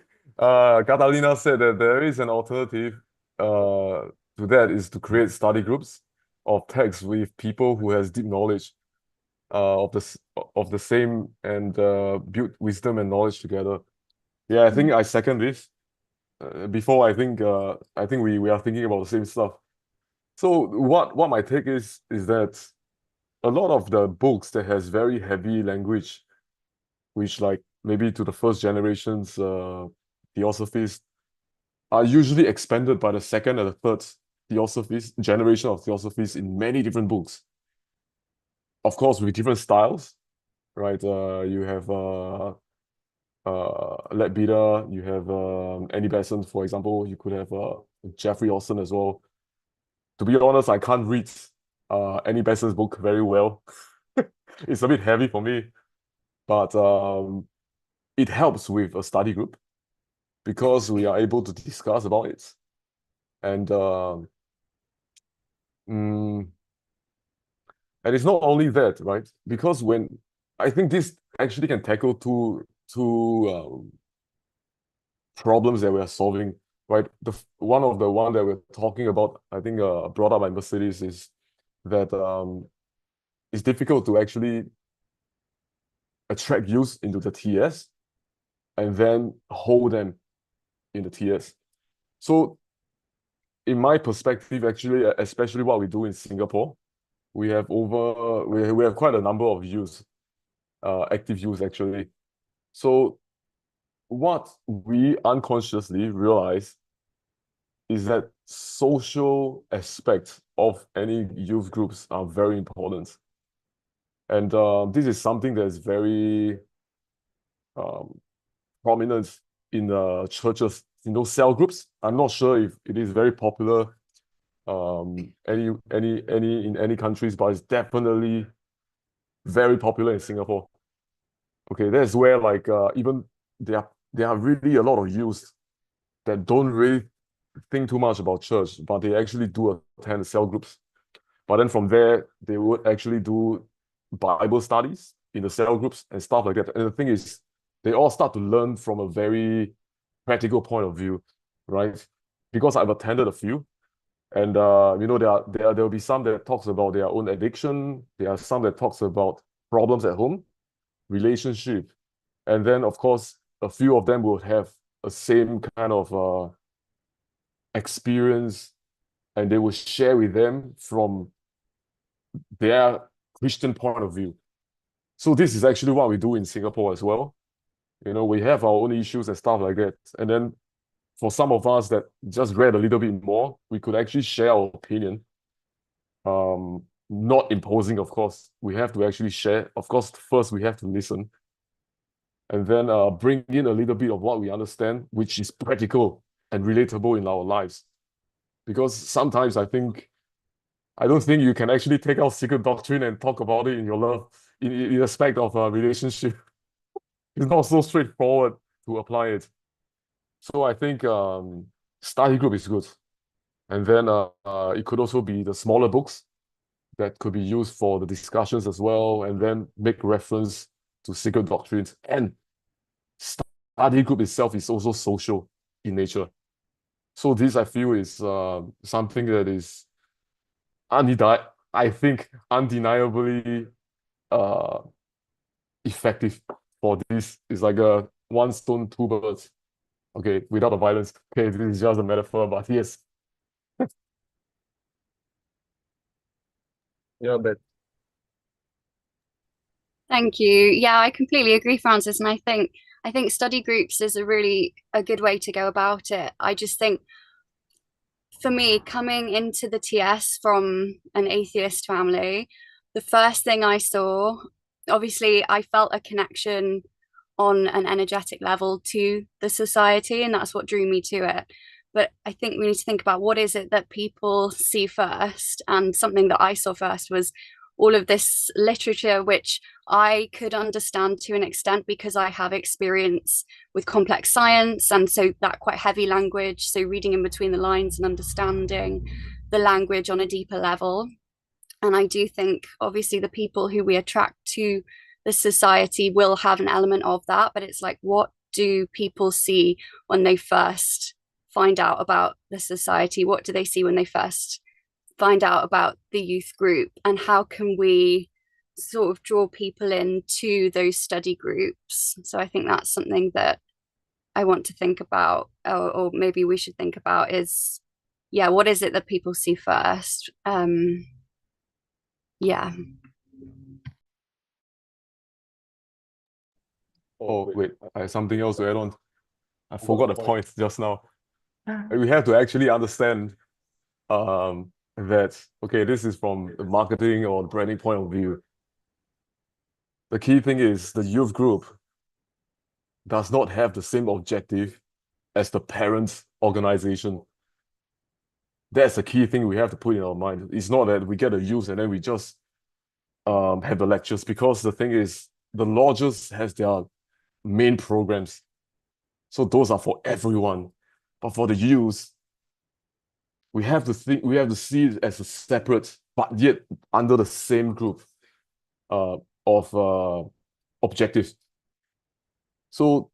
Catalina said that there is an alternative to that, is to create study groups of text with people who has deep knowledge of the same, and build wisdom and knowledge together. Yeah, I think I second this. Before, I think we are thinking about the same stuff. So what my take is that a lot of the books that has very heavy language, which like maybe to the first generations theosophists, are usually expanded by the second and the third generation of theosophists in many different books. Of course, with different styles, right? You have Leadbeater, you have Andy Besson, for example. You could have Jeffrey Olson as well. To be honest, I can't read Andy Besson's book very well. It's a bit heavy for me, but it helps with a study group because we are able to discuss about it. And and it's not only that, right? Because when I think this actually can tackle two problems that we're solving, right? One that we're talking about, I think brought up by Mercedes, is that it's difficult to actually attract youth into the TS and then hold them in the TS. So in my perspective, actually, especially what we do in Singapore, we have quite a number of youth, active youth actually. So what we unconsciously realize is that social aspects of any youth groups are very important. And this is something that is very prominent in churches, in those cell groups. I'm not sure if it is very popular in any countries, but it's definitely very popular in Singapore. Okay, that's where like even there are really a lot of youth that don't really think too much about church, but they actually do attend cell groups. But then from there, they would actually do Bible studies in the cell groups and stuff like that. And the thing is, they all start to learn from a very practical point of view, right? Because I've attended a few, and there'll be some that talks about their own addiction. There are some that talks about problems at home, relationship, and then of course a few of them will have a same kind of experience, and they will share with them from their Christian point of view. So this is actually what we do in Singapore as well. We have our own issues and stuff like that. And then for some of us that just read a little bit more, we could actually share our opinion. Not imposing, of course. We have to actually share. Of course, first we have to listen. And then bring in a little bit of what we understand, which is practical and relatable in our lives. Because sometimes I don't think you can actually take out secret doctrine and talk about it in your love, in aspect of a relationship. It's not so straightforward to apply it. So I think study group is good. And then it could also be the smaller books that could be used for the discussions as well, and then make reference to secret doctrines. And study group itself is also social in nature. So this, I feel, is something that is I think undeniably effective for this. It's like a one stone, two birds. Okay, without the violence. Okay, this is just a metaphor, but yes. Yeah, but Thank you. Yeah, I completely agree, Francis. And I think study groups is a good way to go about it. I just think for me, coming into the TS from an atheist family, the first thing I saw, obviously, I felt a connection on an energetic level to the society, and that's what drew me to it. But I think we need to think about what is it that people see first. And something that I saw first was all of this literature, which I could understand to an extent because I have experience with complex science, and so that quite heavy language. So reading in between the lines and understanding the language on a deeper level. And I do think, obviously, the people who we attract to the society will have an element of that, but it's like, what do people see when they first find out about the society? What do they see when they first find out about the youth group? And how can we sort of draw people into those study groups? So I think that's something that I want to think about, or maybe we should think about is, yeah, what is it that people see first? Yeah. Oh, wait, I have something else to add on. I forgot the point just now. We have to actually understand that, okay, this is from the marketing or branding point of view. The key thing is the youth group does not have the same objective as the parent organization. That's the key thing we have to put in our mind. It's not that we get a youth and then we just have the lectures, because the thing is, the lodges has their main programs. So those are for everyone. But for the youth, we have to see it as a separate, but yet under the same group of objectives. So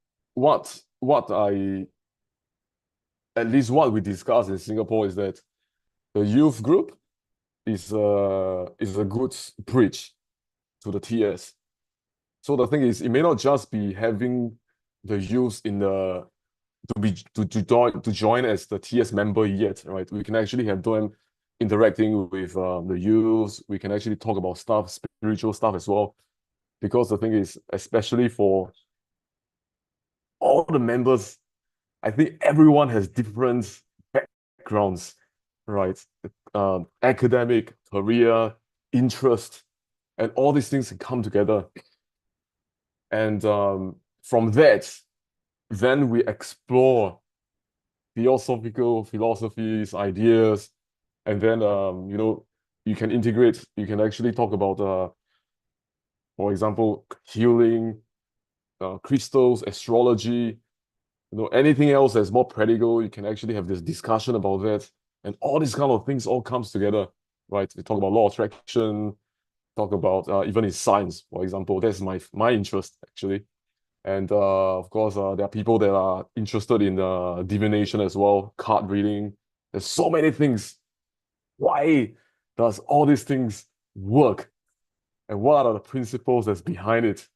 at least what we discuss in Singapore is that the youth group is a good bridge to the TS. So the thing is, it may not just be having the youth to join as the TS member yet, right? We can actually have them interacting with the youth. We can actually talk about stuff, spiritual stuff as well. Because the thing is, especially for all the members, I think everyone has different backgrounds, right? Academic, career, interest, and all these things can come together. And from that, then we explore theosophical philosophies, ideas, and then you can integrate. You can actually talk about, for example, healing, crystals, astrology, anything else that's more practical. You can actually have this discussion about that, and all these kind of things all comes together, right? We talk about law of attraction, talk about even in science, for example. That's my interest actually. And of course, there are people that are interested in divination as well, card reading. There's so many things. Why does all these things work? And what are the principles that's behind it?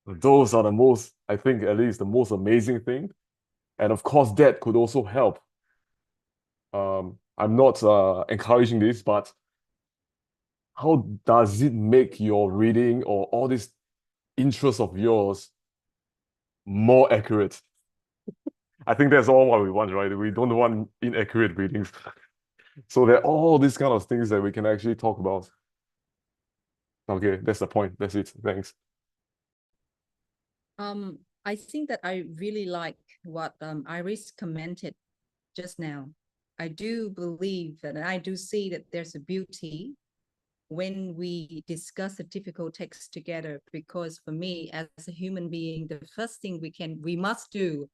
Those are the most, I think, at least the most amazing thing. And of course, that could also help. I'm not encouraging this, but how does it make your reading or all these interests of yours more accurate? I think that's all what we want, right? We don't want inaccurate readings. So there are all these kind of things that we can actually talk about. Okay, that's the point. That's it. Thanks. I think that I really like what Iris commented just now. I do believe that, and I do see that there's a beauty when we discuss a difficult text together, because for me, as a human being, the first thing we must do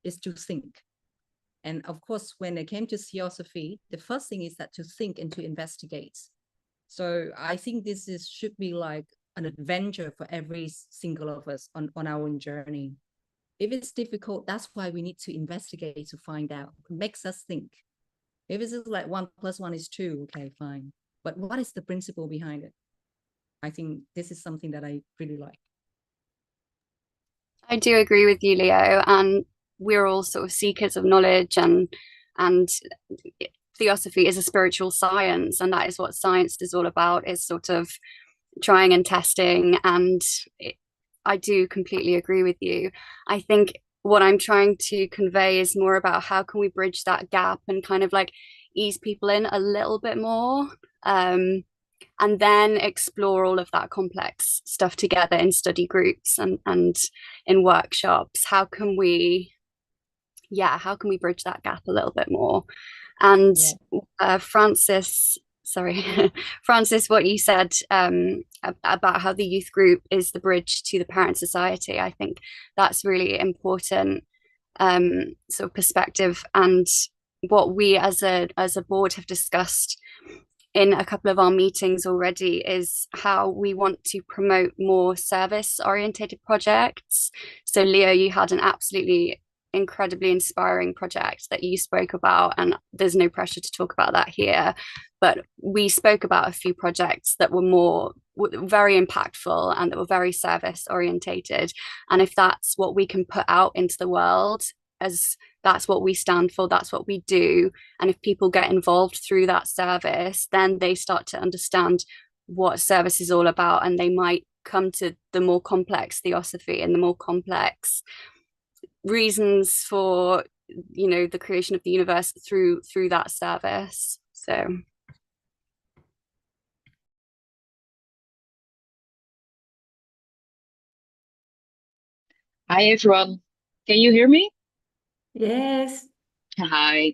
is to think. And of course, when it came to theosophy, the first thing is that to think and to investigate. So I think this should be like an adventure for every single of us on our own journey. If it's difficult, that's why we need to investigate to find out. It makes us think. If it's just like 1 + 1 = 2, okay, fine. But what is the principle behind it? I think this is something that I really like. I do agree with you, Leo, and we're all sort of seekers of knowledge, and Theosophy is a spiritual science, and that is what science is all about, is sort of trying and testing. And I do completely agree with you. I think what I'm trying to convey is more about how can we bridge that gap and kind of like ease people in a little bit more, and then explore all of that complex stuff together in study groups and in workshops. How can we bridge that gap a little bit more? And Francis, what you said about how the youth group is the bridge to the parent society, I think that's really important sort of perspective. And what we as a board have discussed in a couple of our meetings already is how we want to promote more service orientated projects. So Leo, you had an absolutely incredibly inspiring project that you spoke about, and there's no pressure to talk about that here, but we spoke about a few projects that were very impactful and that were very service orientated. And if that's what we can put out into the world, as that's what we stand for, that's what we do, and if people get involved through that service, then they start to understand what service is all about, and they might come to the more complex theosophy and the more complex reasons for, you know, the creation of the universe through that service. So hi everyone, can you hear me? Yes. Hi.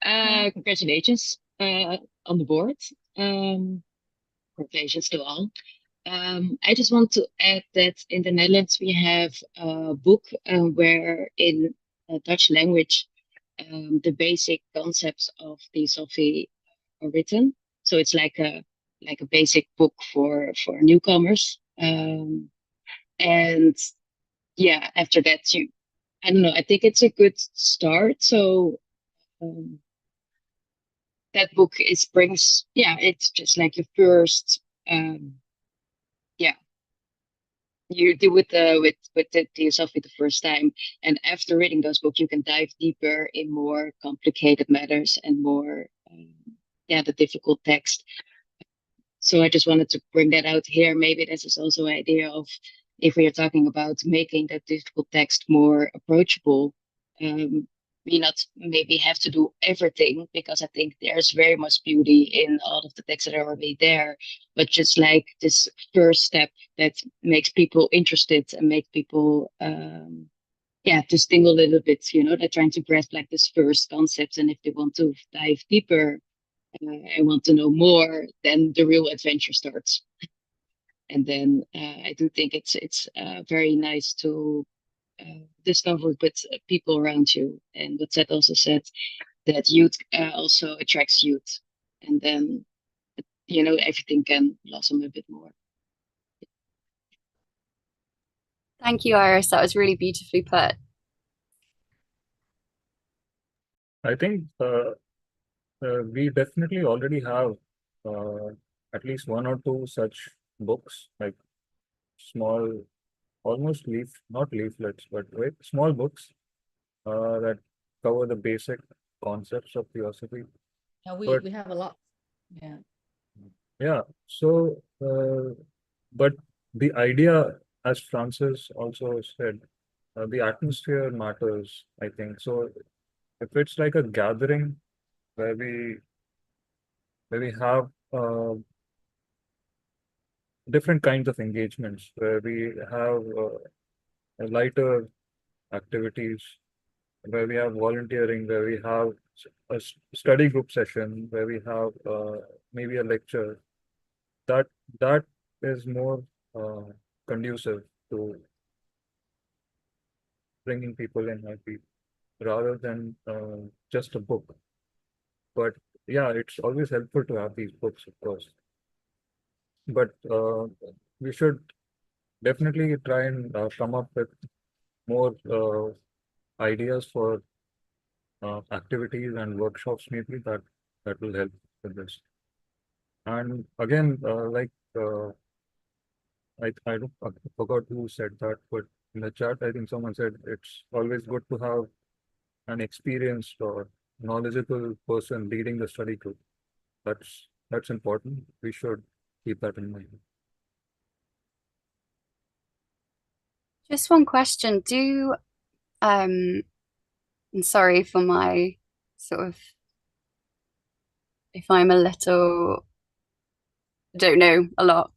Congratulations on the board. Congratulations to all. I just want to add that in the Netherlands we have a book where in Dutch language the basic concepts of Theosophy are written. So it's like a basic book for newcomers. And yeah, after that I don't know, I think it's a good start. So that book it's just like your first you do with the Theosophy the first time, and after reading those books you can dive deeper in more complicated matters and more the difficult text. So I just wanted to bring that out here. Maybe this is also an idea of, if we are talking about making that difficult text more approachable, we not maybe have to do everything, because I think there's very much beauty in all of the texts that are already there, but just like this first step that makes people interested and make people just think a little bit, you know, they're trying to grasp like this first concept, and if they want to dive deeper and want to know more, then the real adventure starts. And then I do think it's very nice to discover with people around you. And what Seth also said, that youth also attracts youth, and then you know everything can blossom a bit more. thank you, Iris, that was really beautifully put. I think we definitely already have at least 1 or 2 such books, like small, almost not leaflets, but very small books that cover the basic concepts of Theosophy. Yeah, we have a lot. Yeah. So, but the idea, as Francis also said, the atmosphere matters, I think. So if it's like a gathering where we have different kinds of engagements, where we have lighter activities, where we have volunteering, where we have a study group session, where we have maybe a lecture, that is more conducive to bringing people in, I feel, rather than just a book. But yeah, it's always helpful to have these books, of course. But we should definitely try and come up with more ideas for activities and workshops, maybe that will help with this. And again, I forgot who said that, but in the chat, I think someone said it's always good to have an experienced or knowledgeable person leading the study group. That's important. We should keep that in mind. Just one question. And sorry for my sort of, if I'm a little, don't know a lot.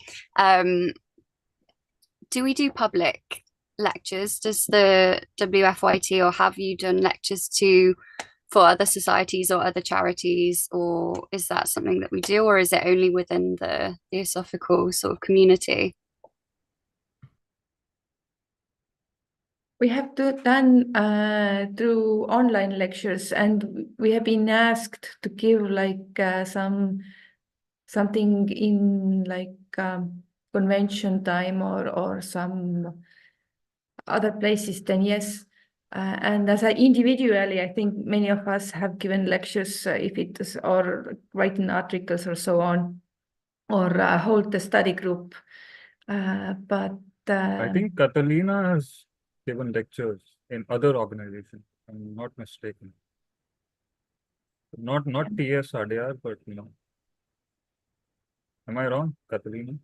Do we do public lectures? Does the WFYT, or have you done lectures for other societies or other charities, or is that something that we do, or is it only within the Theosophical sort of community? We have done through online lectures, and we have been asked to give like something in like convention time or some other places. Then yes, and as individually, I think many of us have given lectures, if it is, or written articles or so on, or hold the study group. But I think Catalina has given lectures in other organizations, if I'm not mistaken. Not TS ADR, but am I wrong, Catalina?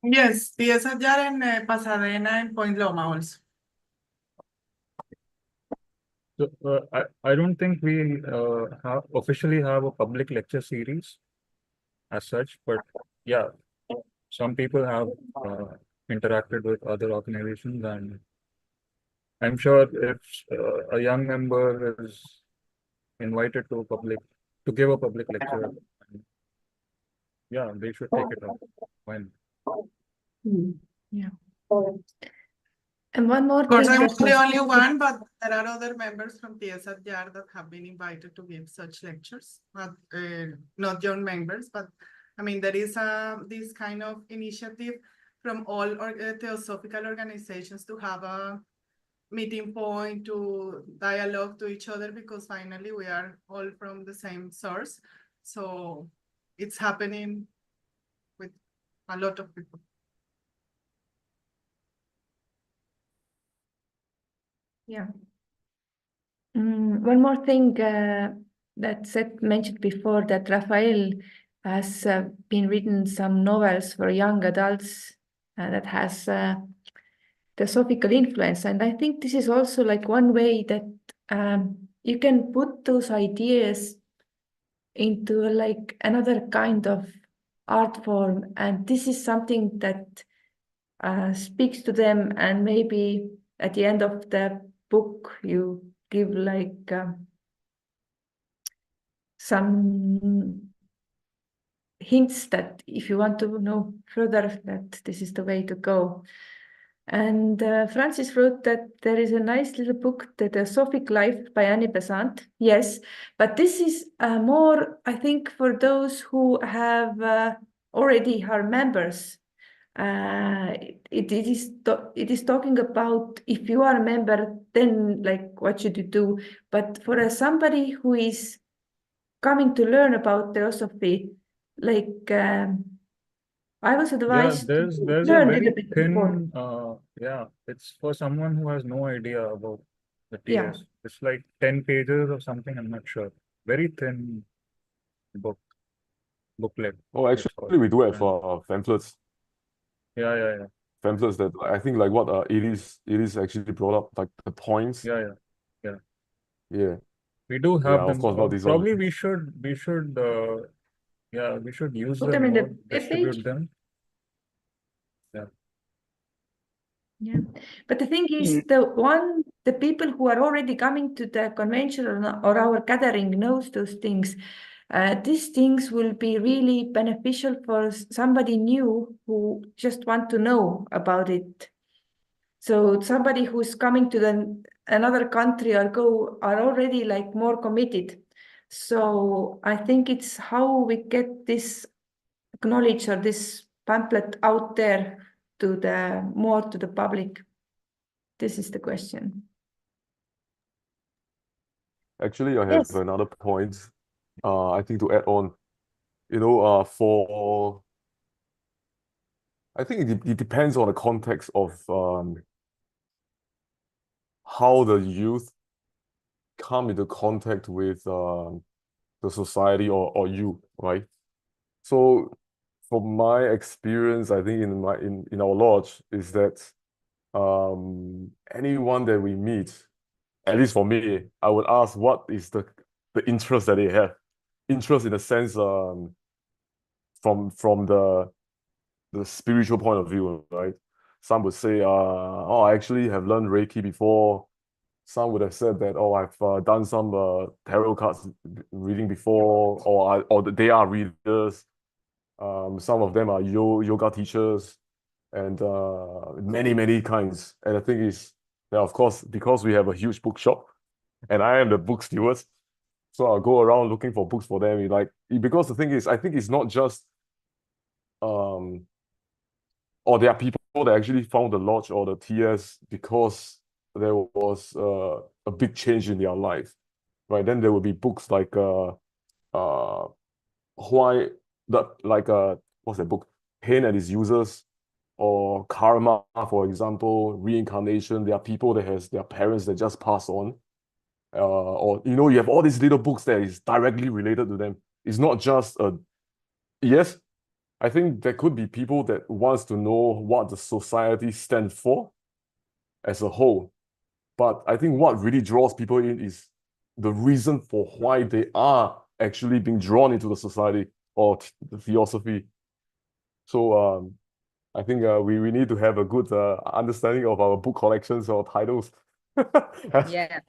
Yes, TSR in Pasadena and Point Loma also. So I don't think we officially have a public lecture series as such, but yeah, some people have interacted with other organizations, and I'm sure if a young member is invited to give a public lecture, yeah, they should take it up. When? Yeah. And one more Of course, thing. I'm the only one, but there are other members from TSR that have been invited to give such lectures, not young members, but I mean, there is this kind of initiative from all theosophical organizations to have a meeting point, to dialogue to each other, because finally we are all from the same source. So it's happening with a lot of people. Yeah. One more thing that Seth mentioned before, that Raphael has been written some novels for young adults that has theosophical influence. And I think this is also like one way that you can put those ideas into like another kind of art form. And this is something that speaks to them, and maybe at the end of the book you give like some hints that if you want to know further, that this is the way to go. And Francis wrote that there is a nice little book, The Theosophic Life by Annie Besant. Yes, but this is more, I think, for those who have already are members. It is talking about, if you are a member, then like what should you do? But for somebody who is coming to learn about theosophy, like I was advised to there's a learn a very little bit before. thin, it's for someone who has no idea about the TS. Yeah. It's like 10 pages or something, I'm not sure. Very thin booklet. Oh, actually, we do have pamphlets. Yeah. pamphlets that I think like what it is actually brought up, like the points. Yeah. Yeah. We do Yeah, have of them. course, not this one. Probably we should we should use Put them them in the more, web distribute page. them. Yeah. Yeah, but the thing is, the people who are already coming to the convention or our gathering knows those things. These things will be really beneficial for somebody new who just want to know about it. So somebody who's coming to another country are already like more committed. So I think it's how we get this knowledge or this pamphlet out there to the public. This is the question. Actually, I have Yes. another point. I think to add on, for I think it depends on the context of how the youth come into contact with the society or you, right? So from my experience, I think in our lodge is that anyone that we meet, at least for me, I would ask what is the interest that they have. Interest in the sense from the spiritual point of view, right? Some would say, oh, I actually have learned Reiki before. Some would have said that, oh, I've done some tarot cards reading before, or they are readers. Some of them are yoga teachers, and many kinds. And the thing is, that of course, because we have a huge bookshop, and I am the book steward, so I'll go around looking for books for them. Because the thing is, I think it's not just or there are people that actually found the lodge or the TS because there was a big change in their life, right? Then there will be books like why what's that book? Pain and its Users, or Karma, for example, reincarnation. There are people that has their parents that just passed on, or you have all these little books that is directly related to them. It's not just yes. I think there could be people that wants to know what the society stands for as a whole. But I think what really draws people in is the reason for why they are actually being drawn into the society or the theosophy. So I think we need to have a good understanding of our book collections or titles. Yeah.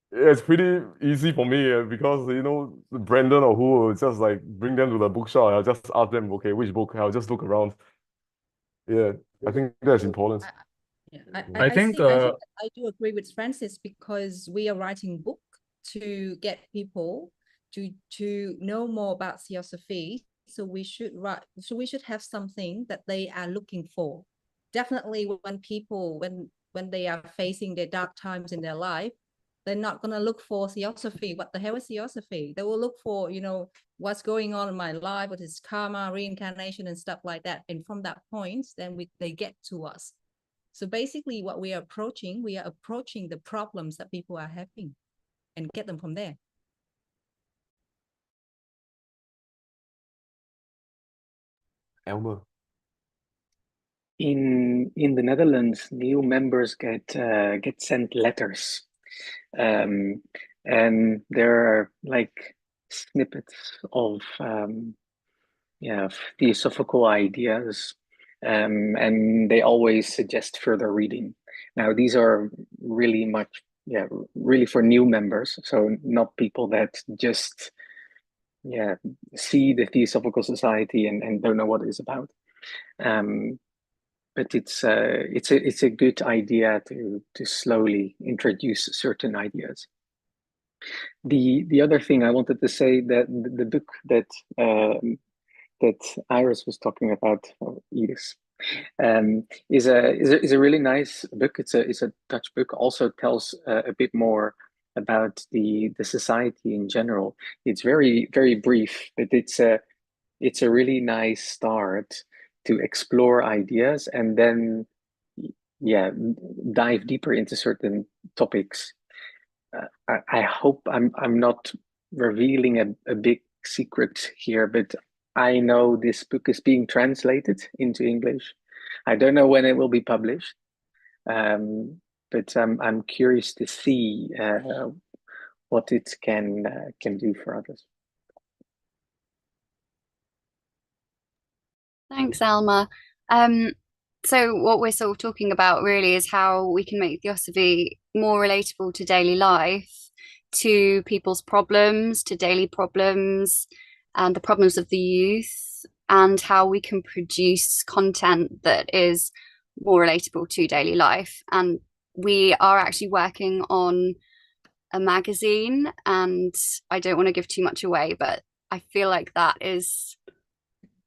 It's pretty easy for me because Brandon or who will just like bring them to the bookshop. I'll just ask them, okay, which book? I'll just look around. Yeah, I think that's important. Yeah, I think I do agree with Francis, because we are writing book to get people to know more about theosophy. So we should have something that they are looking for. Definitely when people when they are facing their dark times in their life, they're not going to look for theosophy. What the hell is theosophy? They will look for, what's going on in my life, what is karma, reincarnation, and stuff like that. And from that point, then they get to us. So basically what we are approaching the problems that people are having and get them from there. Elmer. In the Netherlands, new members get sent letters, and there are like snippets of theosophical ideas, and they always suggest further reading. Now, these are really really for new members, so not people that just see the Theosophical Society and don't know what it's about. But it's a good idea to slowly introduce certain ideas. The other thing I wanted to say, that the book that Iris was talking about, or Iris, is a really nice book. It's a Dutch book. Also tells a bit more about the society in general. It's very brief, but it's a really nice start to explore ideas and then dive deeper into certain topics. I hope I'm not revealing a big secret here, but I know this book is being translated into English, I don't know when it will be published, but I'm curious to see what it can do for others. Thanks, Alma. So what we're sort of talking about really is how we can make Theosophy more relatable to daily life, to people's problems, to daily problems, and the problems of the youth, and how we can produce content that is more relatable to daily life. And we are actually working on a magazine, and I don't want to give too much away, but I feel like that is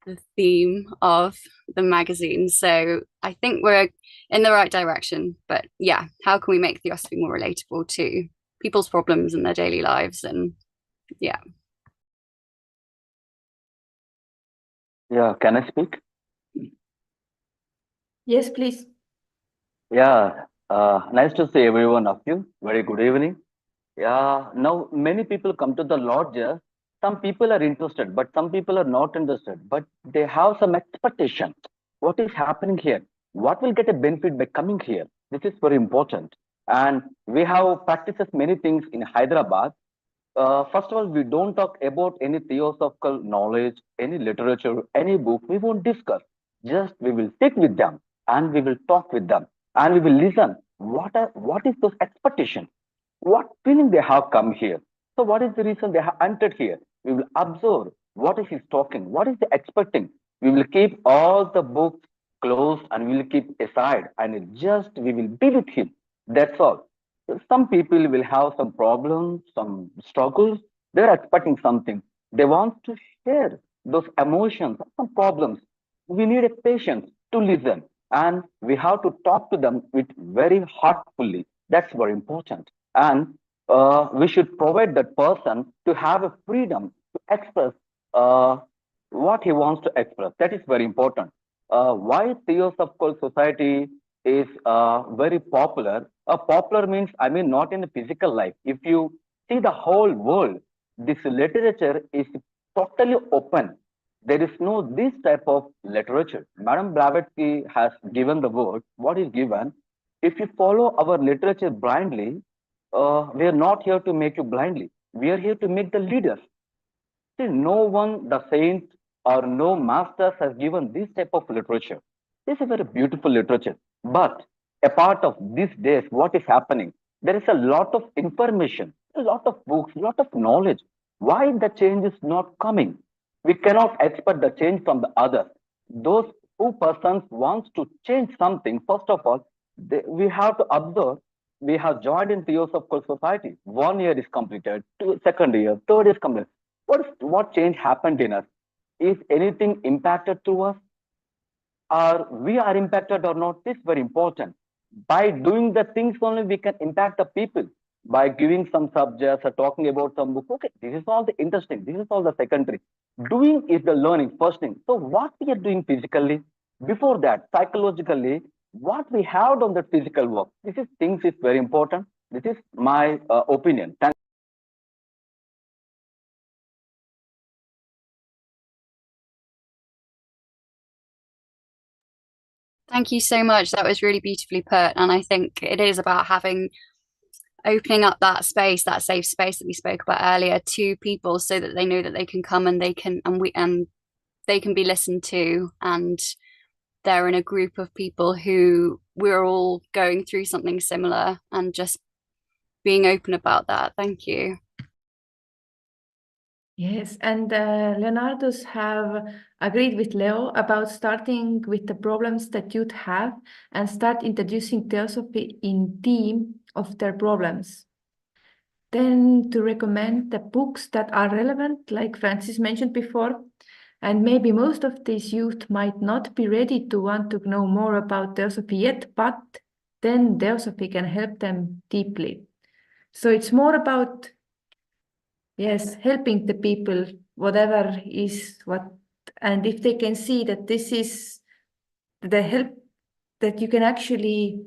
the theme of the magazine. So I think we're in the right direction. But yeah, how can we make Theosophy more relatable to people's problems in their daily lives? And yeah. Yeah, can I speak? Yes, please. Yeah, nice to see every one of you. Very good evening. Yeah, now many people come to the lodges. Some people are interested, but some people are not interested. But they have some expectation. What is happening here? What will get a benefit by coming here? This is very important. And we have practices many things in Hyderabad. First of all, we don't talk about any theosophical knowledge, any literature, any book. We won't discuss. Just we will sit with them and we will talk with them and we will listen. What is those expectations? What feeling they have come here? So what is the reason they have entered here? We will observe what is he talking, what is he expecting. We will keep all the books closed and we will keep aside and just we will be with him. That's all. Some people will have some problems, some struggles. They're expecting something. They want to share those emotions, some problems. We need a patience to listen and we have to talk to them with very heartfully. That's very important. And we should provide that person to have a freedom to express what he wants to express. That is very important. Why Theosophical Society is very popular? Popular means, I mean, not in the physical life. If you see the whole world, this literature is totally open. There is no this type of literature. Madam Blavatsky has given the word, what is given. If you follow our literature blindly, we are not here to make you blindly. We are here to make the leaders. See, no one, the saint or no masters has given this type of literature. This is a very beautiful literature. But a part of these days, what is happening? There is a lot of information, a lot of books, a lot of knowledge. Why the change is not coming? We cannot expect the change from the others. Those who persons wants to change something, first of all, we have to observe. We have joined in Theosophical Society. 1 year is completed, second year, third is completed. What change happened in us? Is anything impacted to us? Or we are impacted or not? This is very important. By doing the things only, we can impact the people. By giving some subjects or talking about some book. Okay, this is all the interesting. This is all the secondary. Doing is the learning, first thing. So what we are doing physically, before that, psychologically, what we have done the physical work. This is things is very important. This is my opinion. Thank Thank you so much. That was really beautifully put. And I think it is about opening up that space, that safe space that we spoke about earlier, to people so that they know that they can come and they can be listened to, and they're in a group of people who we're all going through something similar, and just being open about that. Thank you. Yes, and Leonardo's have agreed with Leo about starting with the problems that youth have and start introducing Theosophy in theme of their problems. Then to recommend the books that are relevant, like Francis mentioned before, and maybe most of these youth might not be ready to want to know more about Theosophy yet, but then Theosophy can help them deeply. So it's more about, yes, helping the people, whatever is what, and if they can see that this is the help, that you can actually,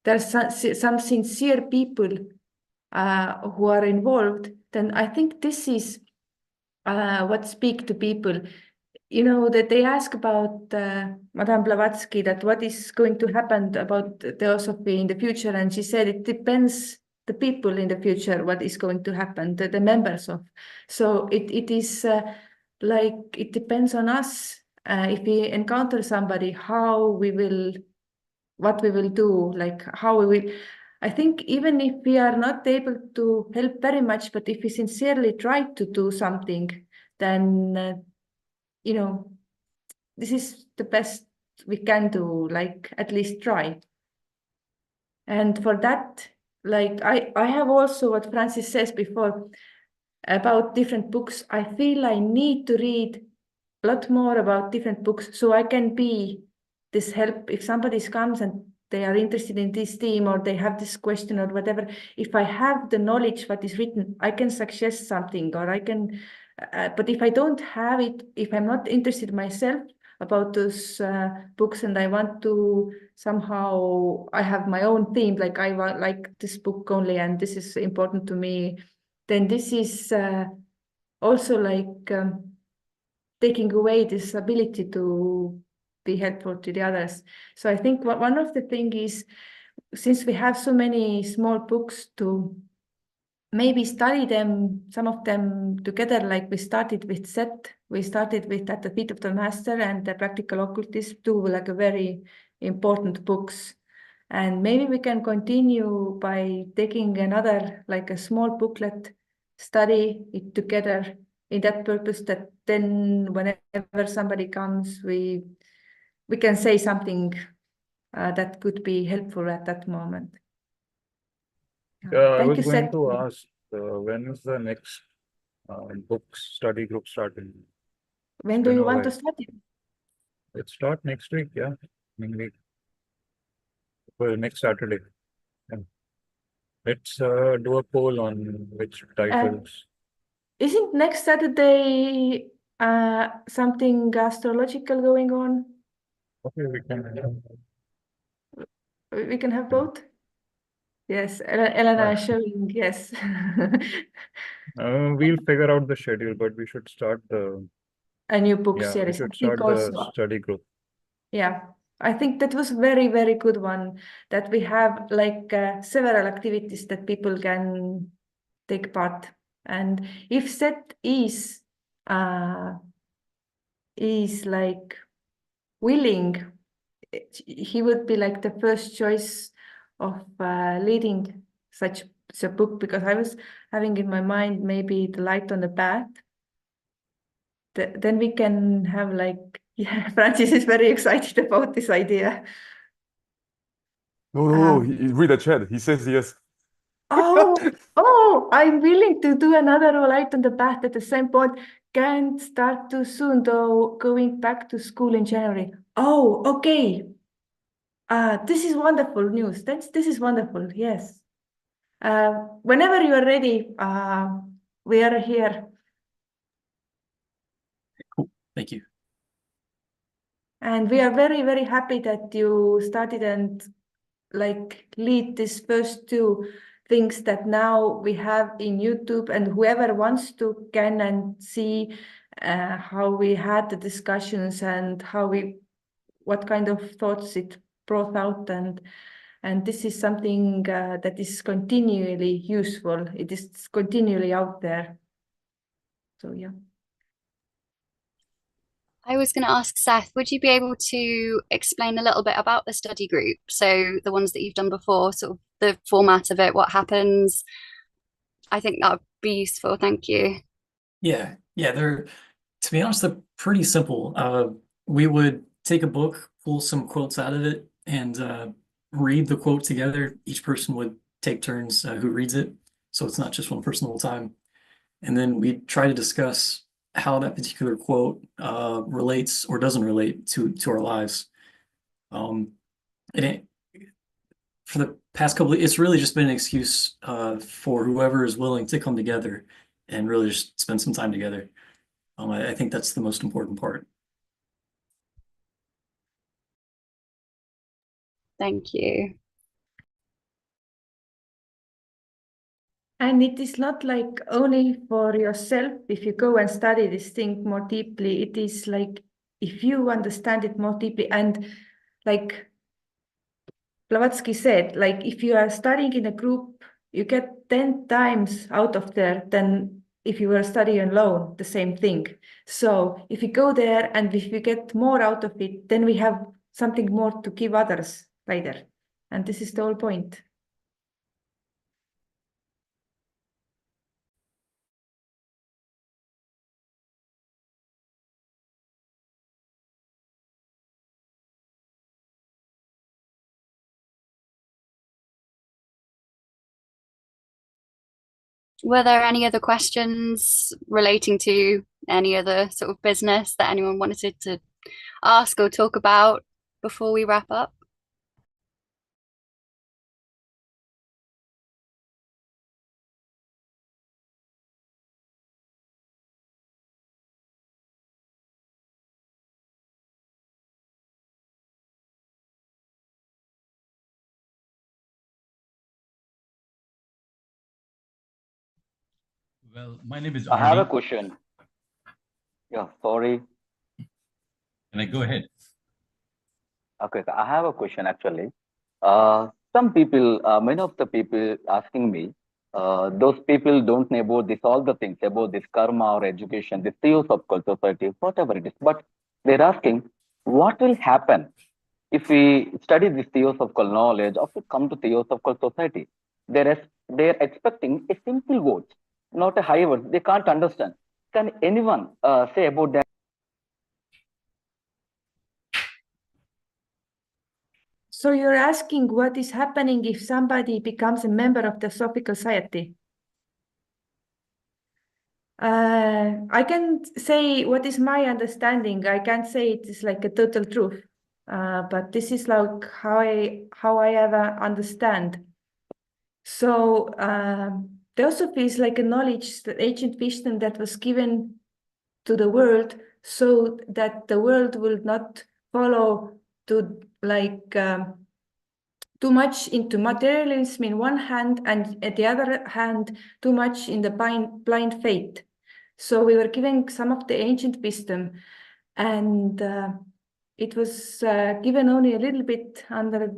there's some sincere people who are involved, then I think this is what speak to people. you know, that they ask about Madame Blavatsky, that what is going to happen about Theosophy in the future, and she said it depends the people in the future what is going to happen, the members of. So it is like it depends on us if we encounter somebody, what we will do, like how we will. I think even if we are not able to help very much, but if we sincerely try to do something, then you know, this is the best we can do, like at least try. And for that, like I have also what Francis says before about different books. I feel I need to read a lot more about different books so I can be this help if somebody comes and they are interested in this theme or they have this question or whatever. If I have the knowledge what is written, I can suggest something, or I can. But if I don't have it, if I'm not interested myself about those books and I want to somehow, I have my own theme, like I want like this book only and this is important to me, then this is also like taking away this ability to be helpful to the others. So I think one of the things is, since we have so many small books, to maybe study them, some of them together, like we started with Set, we started with At the Feet of the Master and the Practical Occultist, two like a very important books. And maybe we can continue by taking another, like a small booklet, study it together in that purpose, that then whenever somebody comes, we can say something that could be helpful at that moment. I Thank was you, going Seth. to ask, when is the next book study group starting? When do you want to start it? Let's start next week, yeah. Well, next Saturday. Yeah. Let's do a poll on which titles. Isn't next Saturday something astrological going on? Okay, we can. We can have both? Yes, Elena is showing yes. We'll figure out the schedule, but we should start A new book we series. I should think start the also. study group. Yeah, I think that was very, very good one, that we have like several activities that people can take part. And if Seth is like willing, he would be like the first choice of leading such a book, because I was having in my mind maybe The Light on the Path. Then we can have like, yeah, Francis is very excited about this idea. No, read the chat. He says yes. Oh, I'm willing to do another Light on the Path at the same point. Can't start too soon, though, going back to school in January. Oh, okay. This is wonderful news. This is wonderful. Yes. Whenever you are ready, we are here. Cool. Thank you. And we are very, very happy that you started and like lead these first two things that now we have in YouTube, and whoever wants to can and see how we had the discussions and what kind of thoughts it brought out, and this is something that is continually useful. It is continually out there. So yeah. I was going to ask Seth, would you be able to explain a little bit about the study group? So the ones that you've done before, sort of the format of it, what happens? I think that would be useful. Thank you. Yeah, to be honest, they're pretty simple. We would take a book, pull some quotes out of it, and read the quote together. Each person would take turns who reads it, so it's not just one person the whole time. And then we try to discuss how that particular quote relates or doesn't relate to our lives. For the past couple, it's really just been an excuse for whoever is willing to come together and really just spend some time together. I think that's the most important part. Thank you. And it is not like only for yourself. If you go and study this thing more deeply, it is like if you understand it more deeply, and like Blavatsky said, like if you are studying in a group, you get 10 times out of there than if you were studying alone, the same thing. So if you go there and if you get more out of it, then we have something more to give others later. And this is the whole point. Were there any other questions relating to any other sort of business that anyone wanted to ask or talk about before we wrap up? Well, my name is I have a Arnie. question. Yeah, sorry. Can I go ahead? Okay, I have a question actually. Some people, many of the people asking me, those people don't know about this, all the things about this karma or education, this Theosophical society, whatever it is. But they're asking, what will happen if we study this Theosophical knowledge or we come to Theosophical society? They're expecting a simple words, not a high word. They can't understand. Can anyone say about that? So you're asking what is happening if somebody becomes a member of the Theosophical Society? I can say what is my understanding. I can't say it is like a total truth, but this is like how I ever understand. So Theosophy is like a knowledge, the ancient wisdom that was given to the world so that the world will not follow to like too much into materialism in one hand, and at the other hand, too much in the blind faith. So we were giving some of the ancient wisdom, and it was given only a little bit under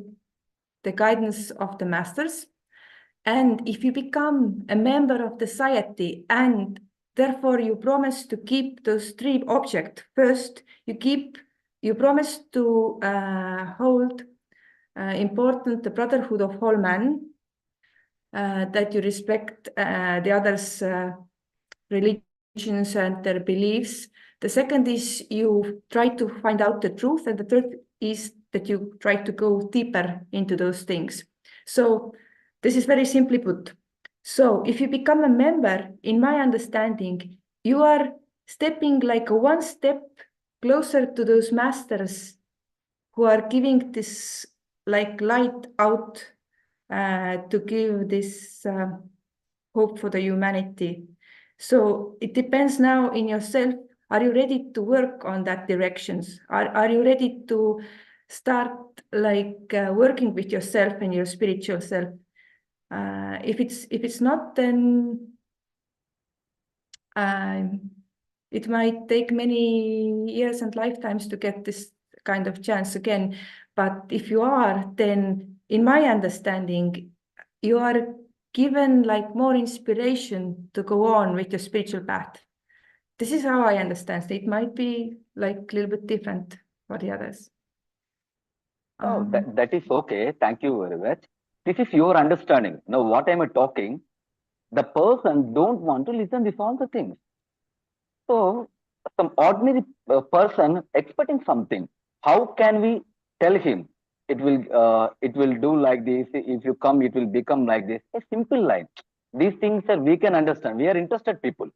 the guidance of the masters. And if you become a member of the society and therefore you promise to keep those three objects, first you promise to hold important the brotherhood of all men, that you respect the others' religions and their beliefs. The second is you try to find out the truth, and the third is that you try to go deeper into those things. So this is very simply put. So if you become a member, in my understanding, you are stepping like one step closer to those masters who are giving this like light out to give this hope for the humanity. So it depends now in yourself. Are you ready to work on that directions? Are you ready to start like working with yourself and your spiritual self? If it's not, then it might take many years and lifetimes to get this kind of chance again. But if you are, then in my understanding, you are given like more inspiration to go on with your spiritual path. This is how I understand. It might be like a little bit different for the others. Oh, that is okay. Thank you very much. This is your understanding. Now, what am I talking? The person don't want to listen to all the things. So, some ordinary person expecting something. How can we tell him it will do like this? If you come, it will become like this. A simple line. These things are we can understand. We are interested people.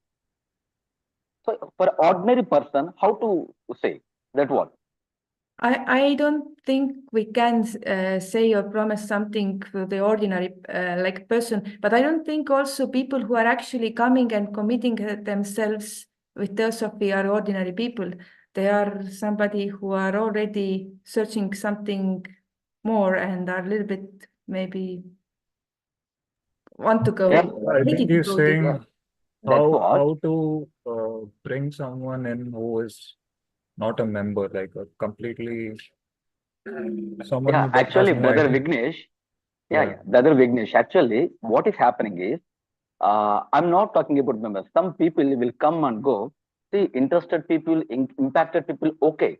So, for ordinary person, how to say that what? I don't think we can say or promise something for the ordinary like person, but I don't think also people who are actually coming and committing themselves with Theosophy are ordinary people. They are somebody who are already searching something more and are a little bit maybe want to go. Yeah. I think he's go saying deeper. That's what. how to bring someone in who is not a member, like a completely someone Yeah, who has actually, no brother idea. Vignesh, Yeah. brother Vignesh, actually, what is happening is, I'm not talking about members. Some people will come and go. See, interested people, impacted people, okay.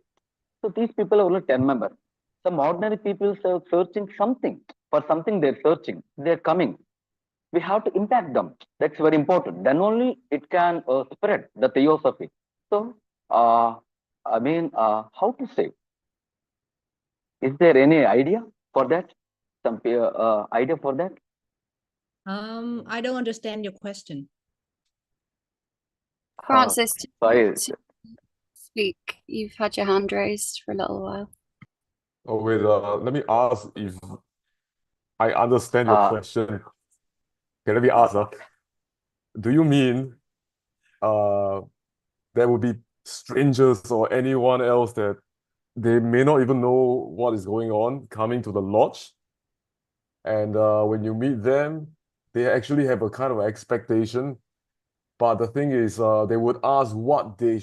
So these people are only 10 members. Some ordinary people are searching something. For something they're searching, they're coming. We have to impact them. That's very important. Then only it can spread the theosophy. So, how to say? Is there any idea for that? Some idea for that? I don't understand your question. Francis, Sorry. to speak. You've had your hand raised for a little while. Oh, wait, let me ask if I understand your question. Okay, let me ask. Do you mean there will be strangers or anyone else that they may not even know what is going on coming to the lodge? And when you meet them, they actually have a kind of expectation. But the thing is, they would ask what they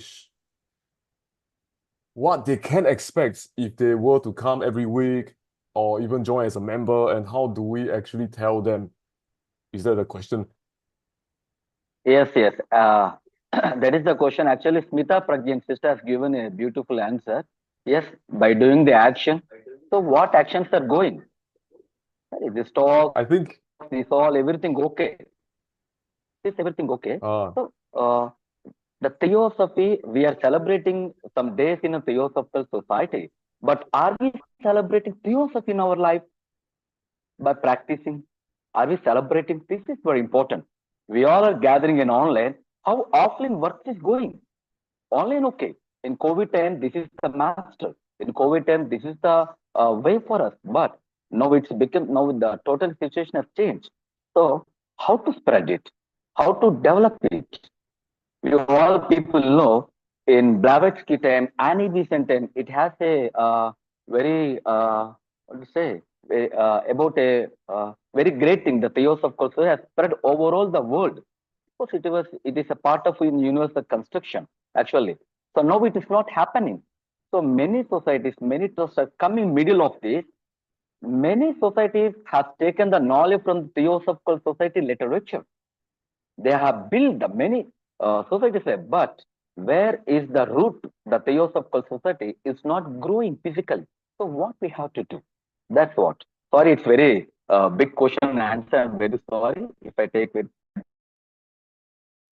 can expect if they were to come every week or even join as a member, and how do we actually tell them? Is that the question? Yes. That is the question. Actually, Smita Pragyan sister has given a beautiful answer. Yes, by doing the action. So what actions are going? This talk, I think this all, everything okay. Is everything okay? So the theosophy, we are celebrating some days in a theosophical society, but are we celebrating theosophy in our life by practicing? Are we celebrating? This is very important. We all are gathering in online. How offline work is going? Online, okay. In COVID time, this is the master. In COVID time, this is the way for us. But now it's become, now the total situation has changed. So how to spread it? How to develop it? We all people know in Blavatsky time, Annie Besant time, it has a very, what to say, about a very great thing. The Theosophical Society has spread overall the world. Of course, it is a part of universal construction, actually. So now it is not happening. So many societies, many trusts are coming middle of this. Many societies have taken the knowledge from the Theosophical Society literature. They have built many societies, but where is the root? The Theosophical Society is not growing physically. So what we have to do? That's what. Sorry, it's very big question and answer. I'm very sorry if I take it.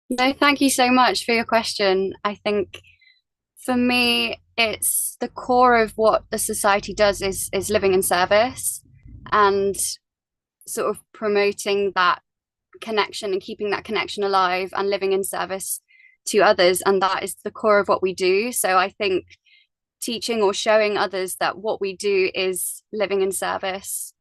No, thank you so much for your question. I think for me, it's the core of what the society does is living in service and sort of promoting that connection and keeping that connection alive and living in service to others. And that is the core of what we do. So I think teaching or showing others that what we do is living in service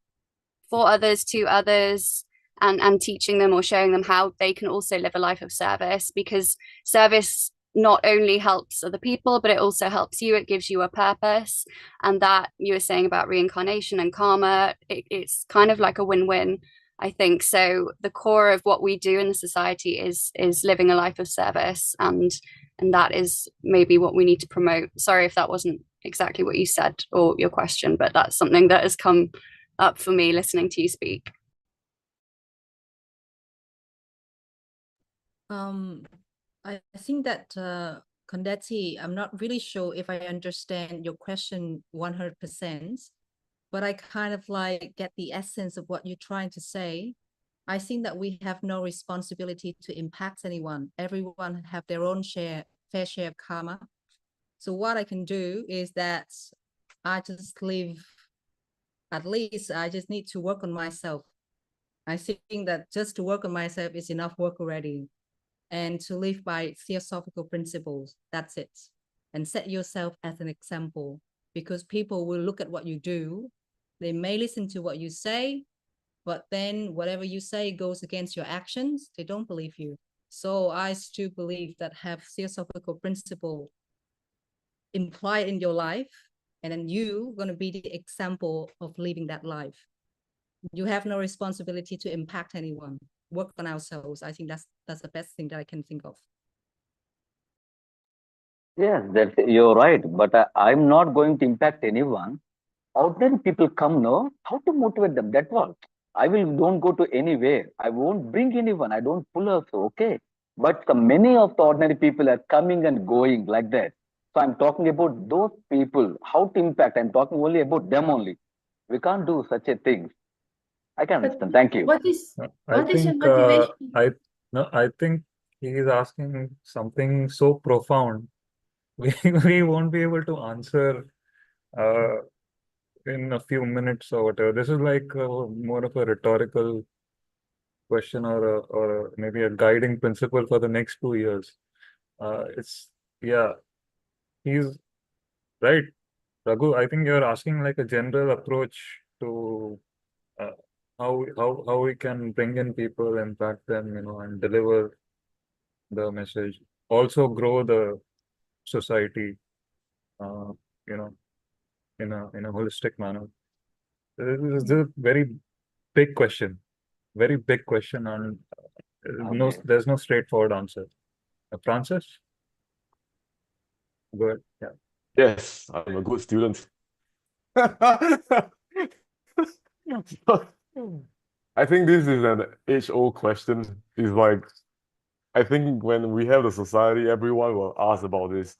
for others, to others, and teaching them or showing them how they can also live a life of service, because service not only helps other people, but it also helps you. It gives you a purpose. And that you were saying about reincarnation and karma, it's kind of like a win-win, I think. So the core of what we do in the society is living a life of service, and that is maybe what we need to promote. Sorry if that wasn't exactly what you said or your question, but that's something that has come up for me listening to you speak. I think that Kondeti, I'm not really sure if I understand your question 100%, but I kind of like get the essence of what you're trying to say. I think that we have no responsibility to impact anyone. Everyone have their own fair share of karma. So what I can do is that I just live, at least I just need to work on myself. I think that just to work on myself is enough work already. And to live by theosophical principles, that's it. And set yourself as an example, because people will look at what you do. They may listen to what you say, but then whatever you say goes against your actions, they don't believe you. So I still believe that have theosophical principle implied in your life, and then you going to be the example of living that life. You have no responsibility to impact anyone. work on ourselves. I think that's the best thing that I can think of. Yes, you're right. But I'm not going to impact anyone. Ordinary people come, no? How to motivate them? That's all. I don't go to anywhere. I won't bring anyone. I don't pull also, okay? But many of the ordinary people are coming and going like that. So I'm talking about those people, how to impact. I'm talking only about them only. We can't do such a thing. I can understand. Thank you. What is I your think motivation? I think he is asking something so profound. We won't be able to answer in a few minutes or whatever. This is like more of a rhetorical question or maybe a guiding principle for the next 2 years. Yeah, he's right. Raghu, I think you're asking like a general approach to how we can bring in people, impact them, and deliver the message. Also grow the society, uh, you know, in a holistic manner. This is a very big question, very big question, and there's no straightforward answer. Francis, go ahead. Yeah. Yes, I'm a good student. I think this is an age-old question. It's like, I think when we have the society, everyone will ask about this.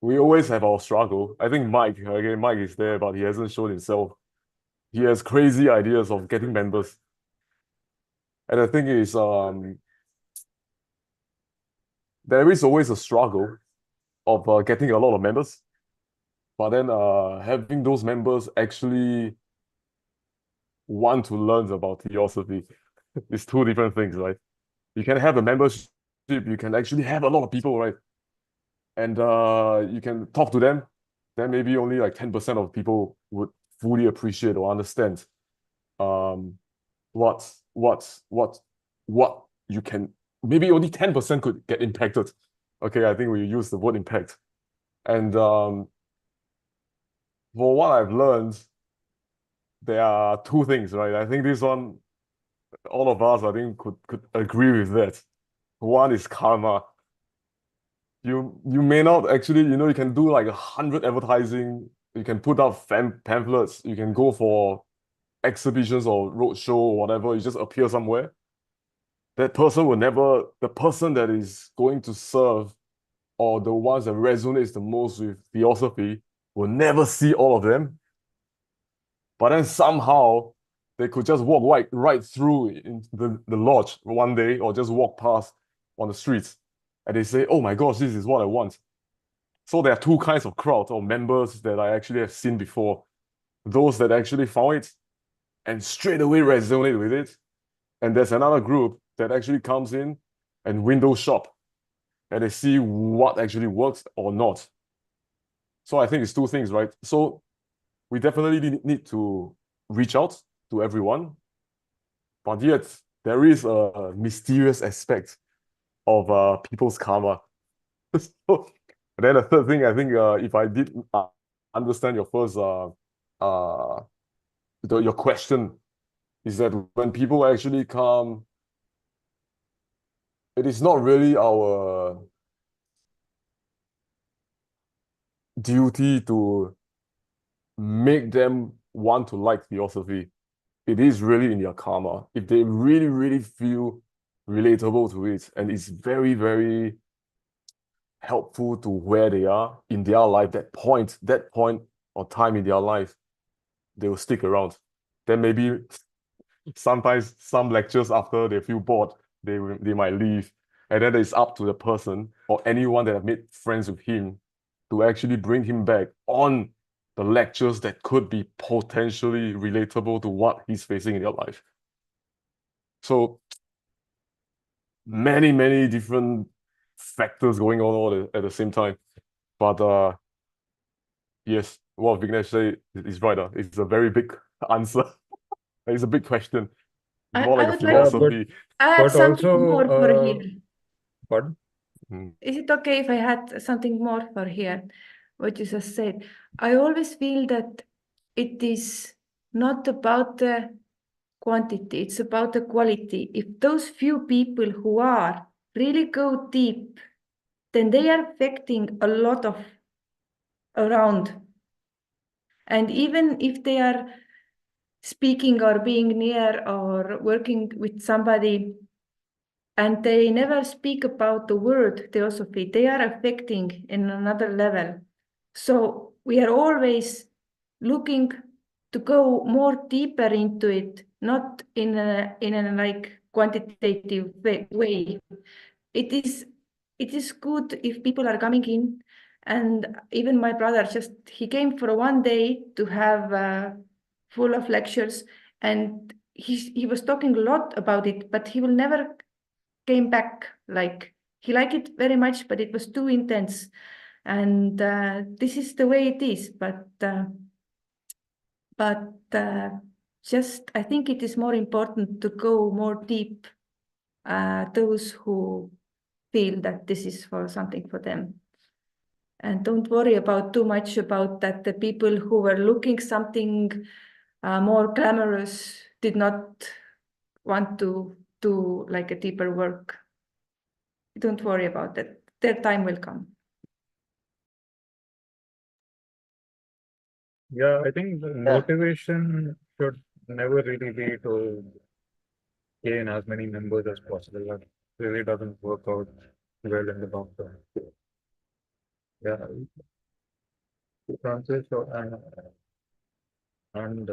We always have our struggle. I think Mike is there, but he hasn't shown himself. He has crazy ideas of getting members. And the thing is, there is always a struggle of getting a lot of members. But then having those members actually want to learn about Theosophy is two different things, right? You can have a membership, you can actually have a lot of people, right? And you can talk to them, then maybe only like 10% of people would fully appreciate or understand what you can, maybe only 10% could get impacted. Okay, I think we use the word impact. And for what I've learned, there are two things, right? I think this one, all of us, I think, could agree with that. One is karma. You may not actually, you can do like 100 advertising, you can put out pamphlets, you can go for exhibitions or roadshow or whatever, you just appear somewhere. That person will never, the person that is going to serve or the ones that resonates the most with Theosophy will never see all of them. But then somehow they could just walk right through in the lodge one day or just walk past on the streets and they say, oh my gosh, this is what I want. So there are two kinds of crowds or members that I actually have seen before. Those that actually found it and straight away resonate with it. And there's another group that actually comes in and window shop and they see what actually works or not. So I think it's two things, right? So we definitely need to reach out to everyone, but yet there is a mysterious aspect of people's karma. So, then the third thing, I think, if I did understand your first your question, is that when people actually come, it is not really our duty to make them want to like Theosophy. It is really in their karma. If they really, really feel relatable to it, and it's very, very helpful to where they are in their life, that point or time in their life, they will stick around. Then maybe sometimes some lectures after they feel bored, they might leave. And then it's up to the person or anyone that have made friends with him to actually bring him back on the lectures that could be potentially relatable to what he's facing in their life. So many, many different factors going on all at the same time. But yes, what Vignesh said is right. It's a very big answer. It's a big question. It's more like a would like to philosophy. add But something also, more for here. pardon? Is it okay if I had something more for here? What you just said. I always feel that it is not about the quantity, it's about the quality. If those few people who are really go deep, then they are affecting a lot of around. And even if they are speaking or being near or working with somebody and they never speak about the word theosophy, they are affecting in another level. So we are always looking to go more deeper into it, not in a like quantitative way. It is good if people are coming in, and even my brother he came for one day to have full of lectures, and he was talking a lot about it, but he will never came back. Like he liked it very much, but it was too intense. And this is the way it is. But just I think it is more important to go more deep. Those who feel that this is for something for them. And don't worry about too much about that. The people who were looking something more glamorous did not want to do like a deeper work. Don't worry about that. Their time will come. Yeah, I think the motivation should never really be to gain as many members as possible. That really doesn't work out well in the long term. Yeah, Francis and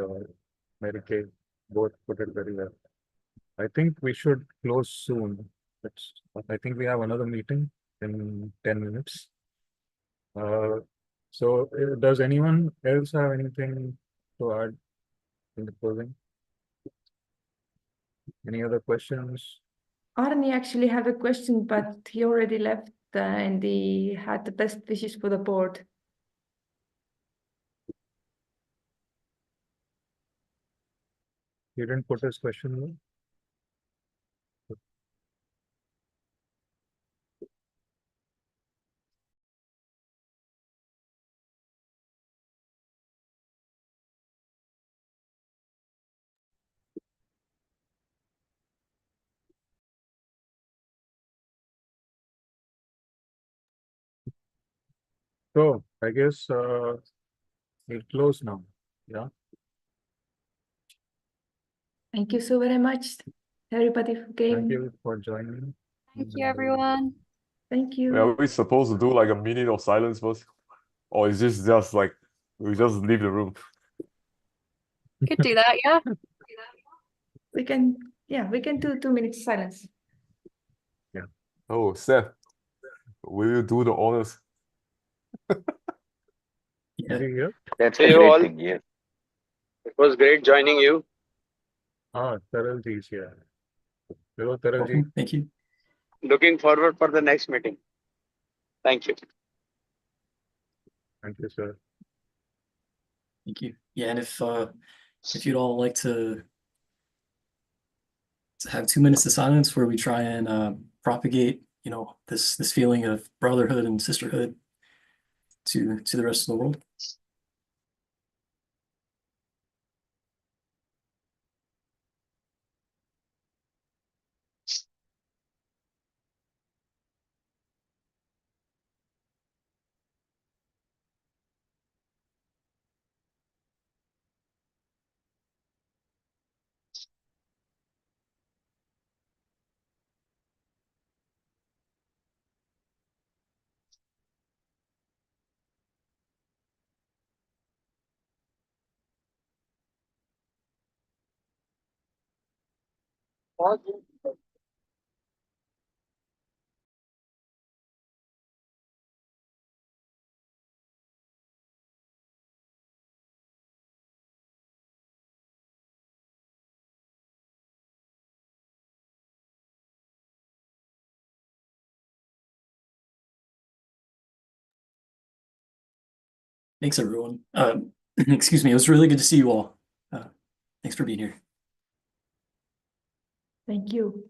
Mary Kay both put it very well. I think we should close soon. I think we have another meeting in 10 minutes. So does anyone else have anything to add in the closing? Any other questions? Arni actually had a question, but he already left and he had the best wishes for the board. He didn't put his question in? So I guess we'll close now. Yeah. Thank you so very much, everybody who came. Thank you for joining. Thank you, everyone. Thank you. Are we supposed to do like a minute of silence first? Or is this just like we just leave the room? Could do that, yeah. We can do 2 minutes silence. Yeah. Oh, Seth, will you do the honors? Yeah. That's See a you great all. thing, yes. It was great joining you. Taralji is here. Hello, Taralji. Thank you. Looking forward for the next meeting. Thank you. Thank you, sir. Thank you. Yeah, and if you'd all like to have 2 minutes of silence where we try and propagate, this feeling of brotherhood and sisterhood to the rest of the world. Thanks, everyone. Excuse me. It was really good to see you all. Thanks for being here. Thank you.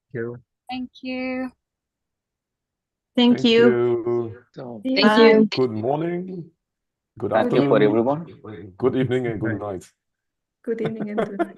Thank you. Thank you. Thank you. Thank you. Good morning. Good Thank you for afternoon. everyone. Good evening and good night. Good evening and good night.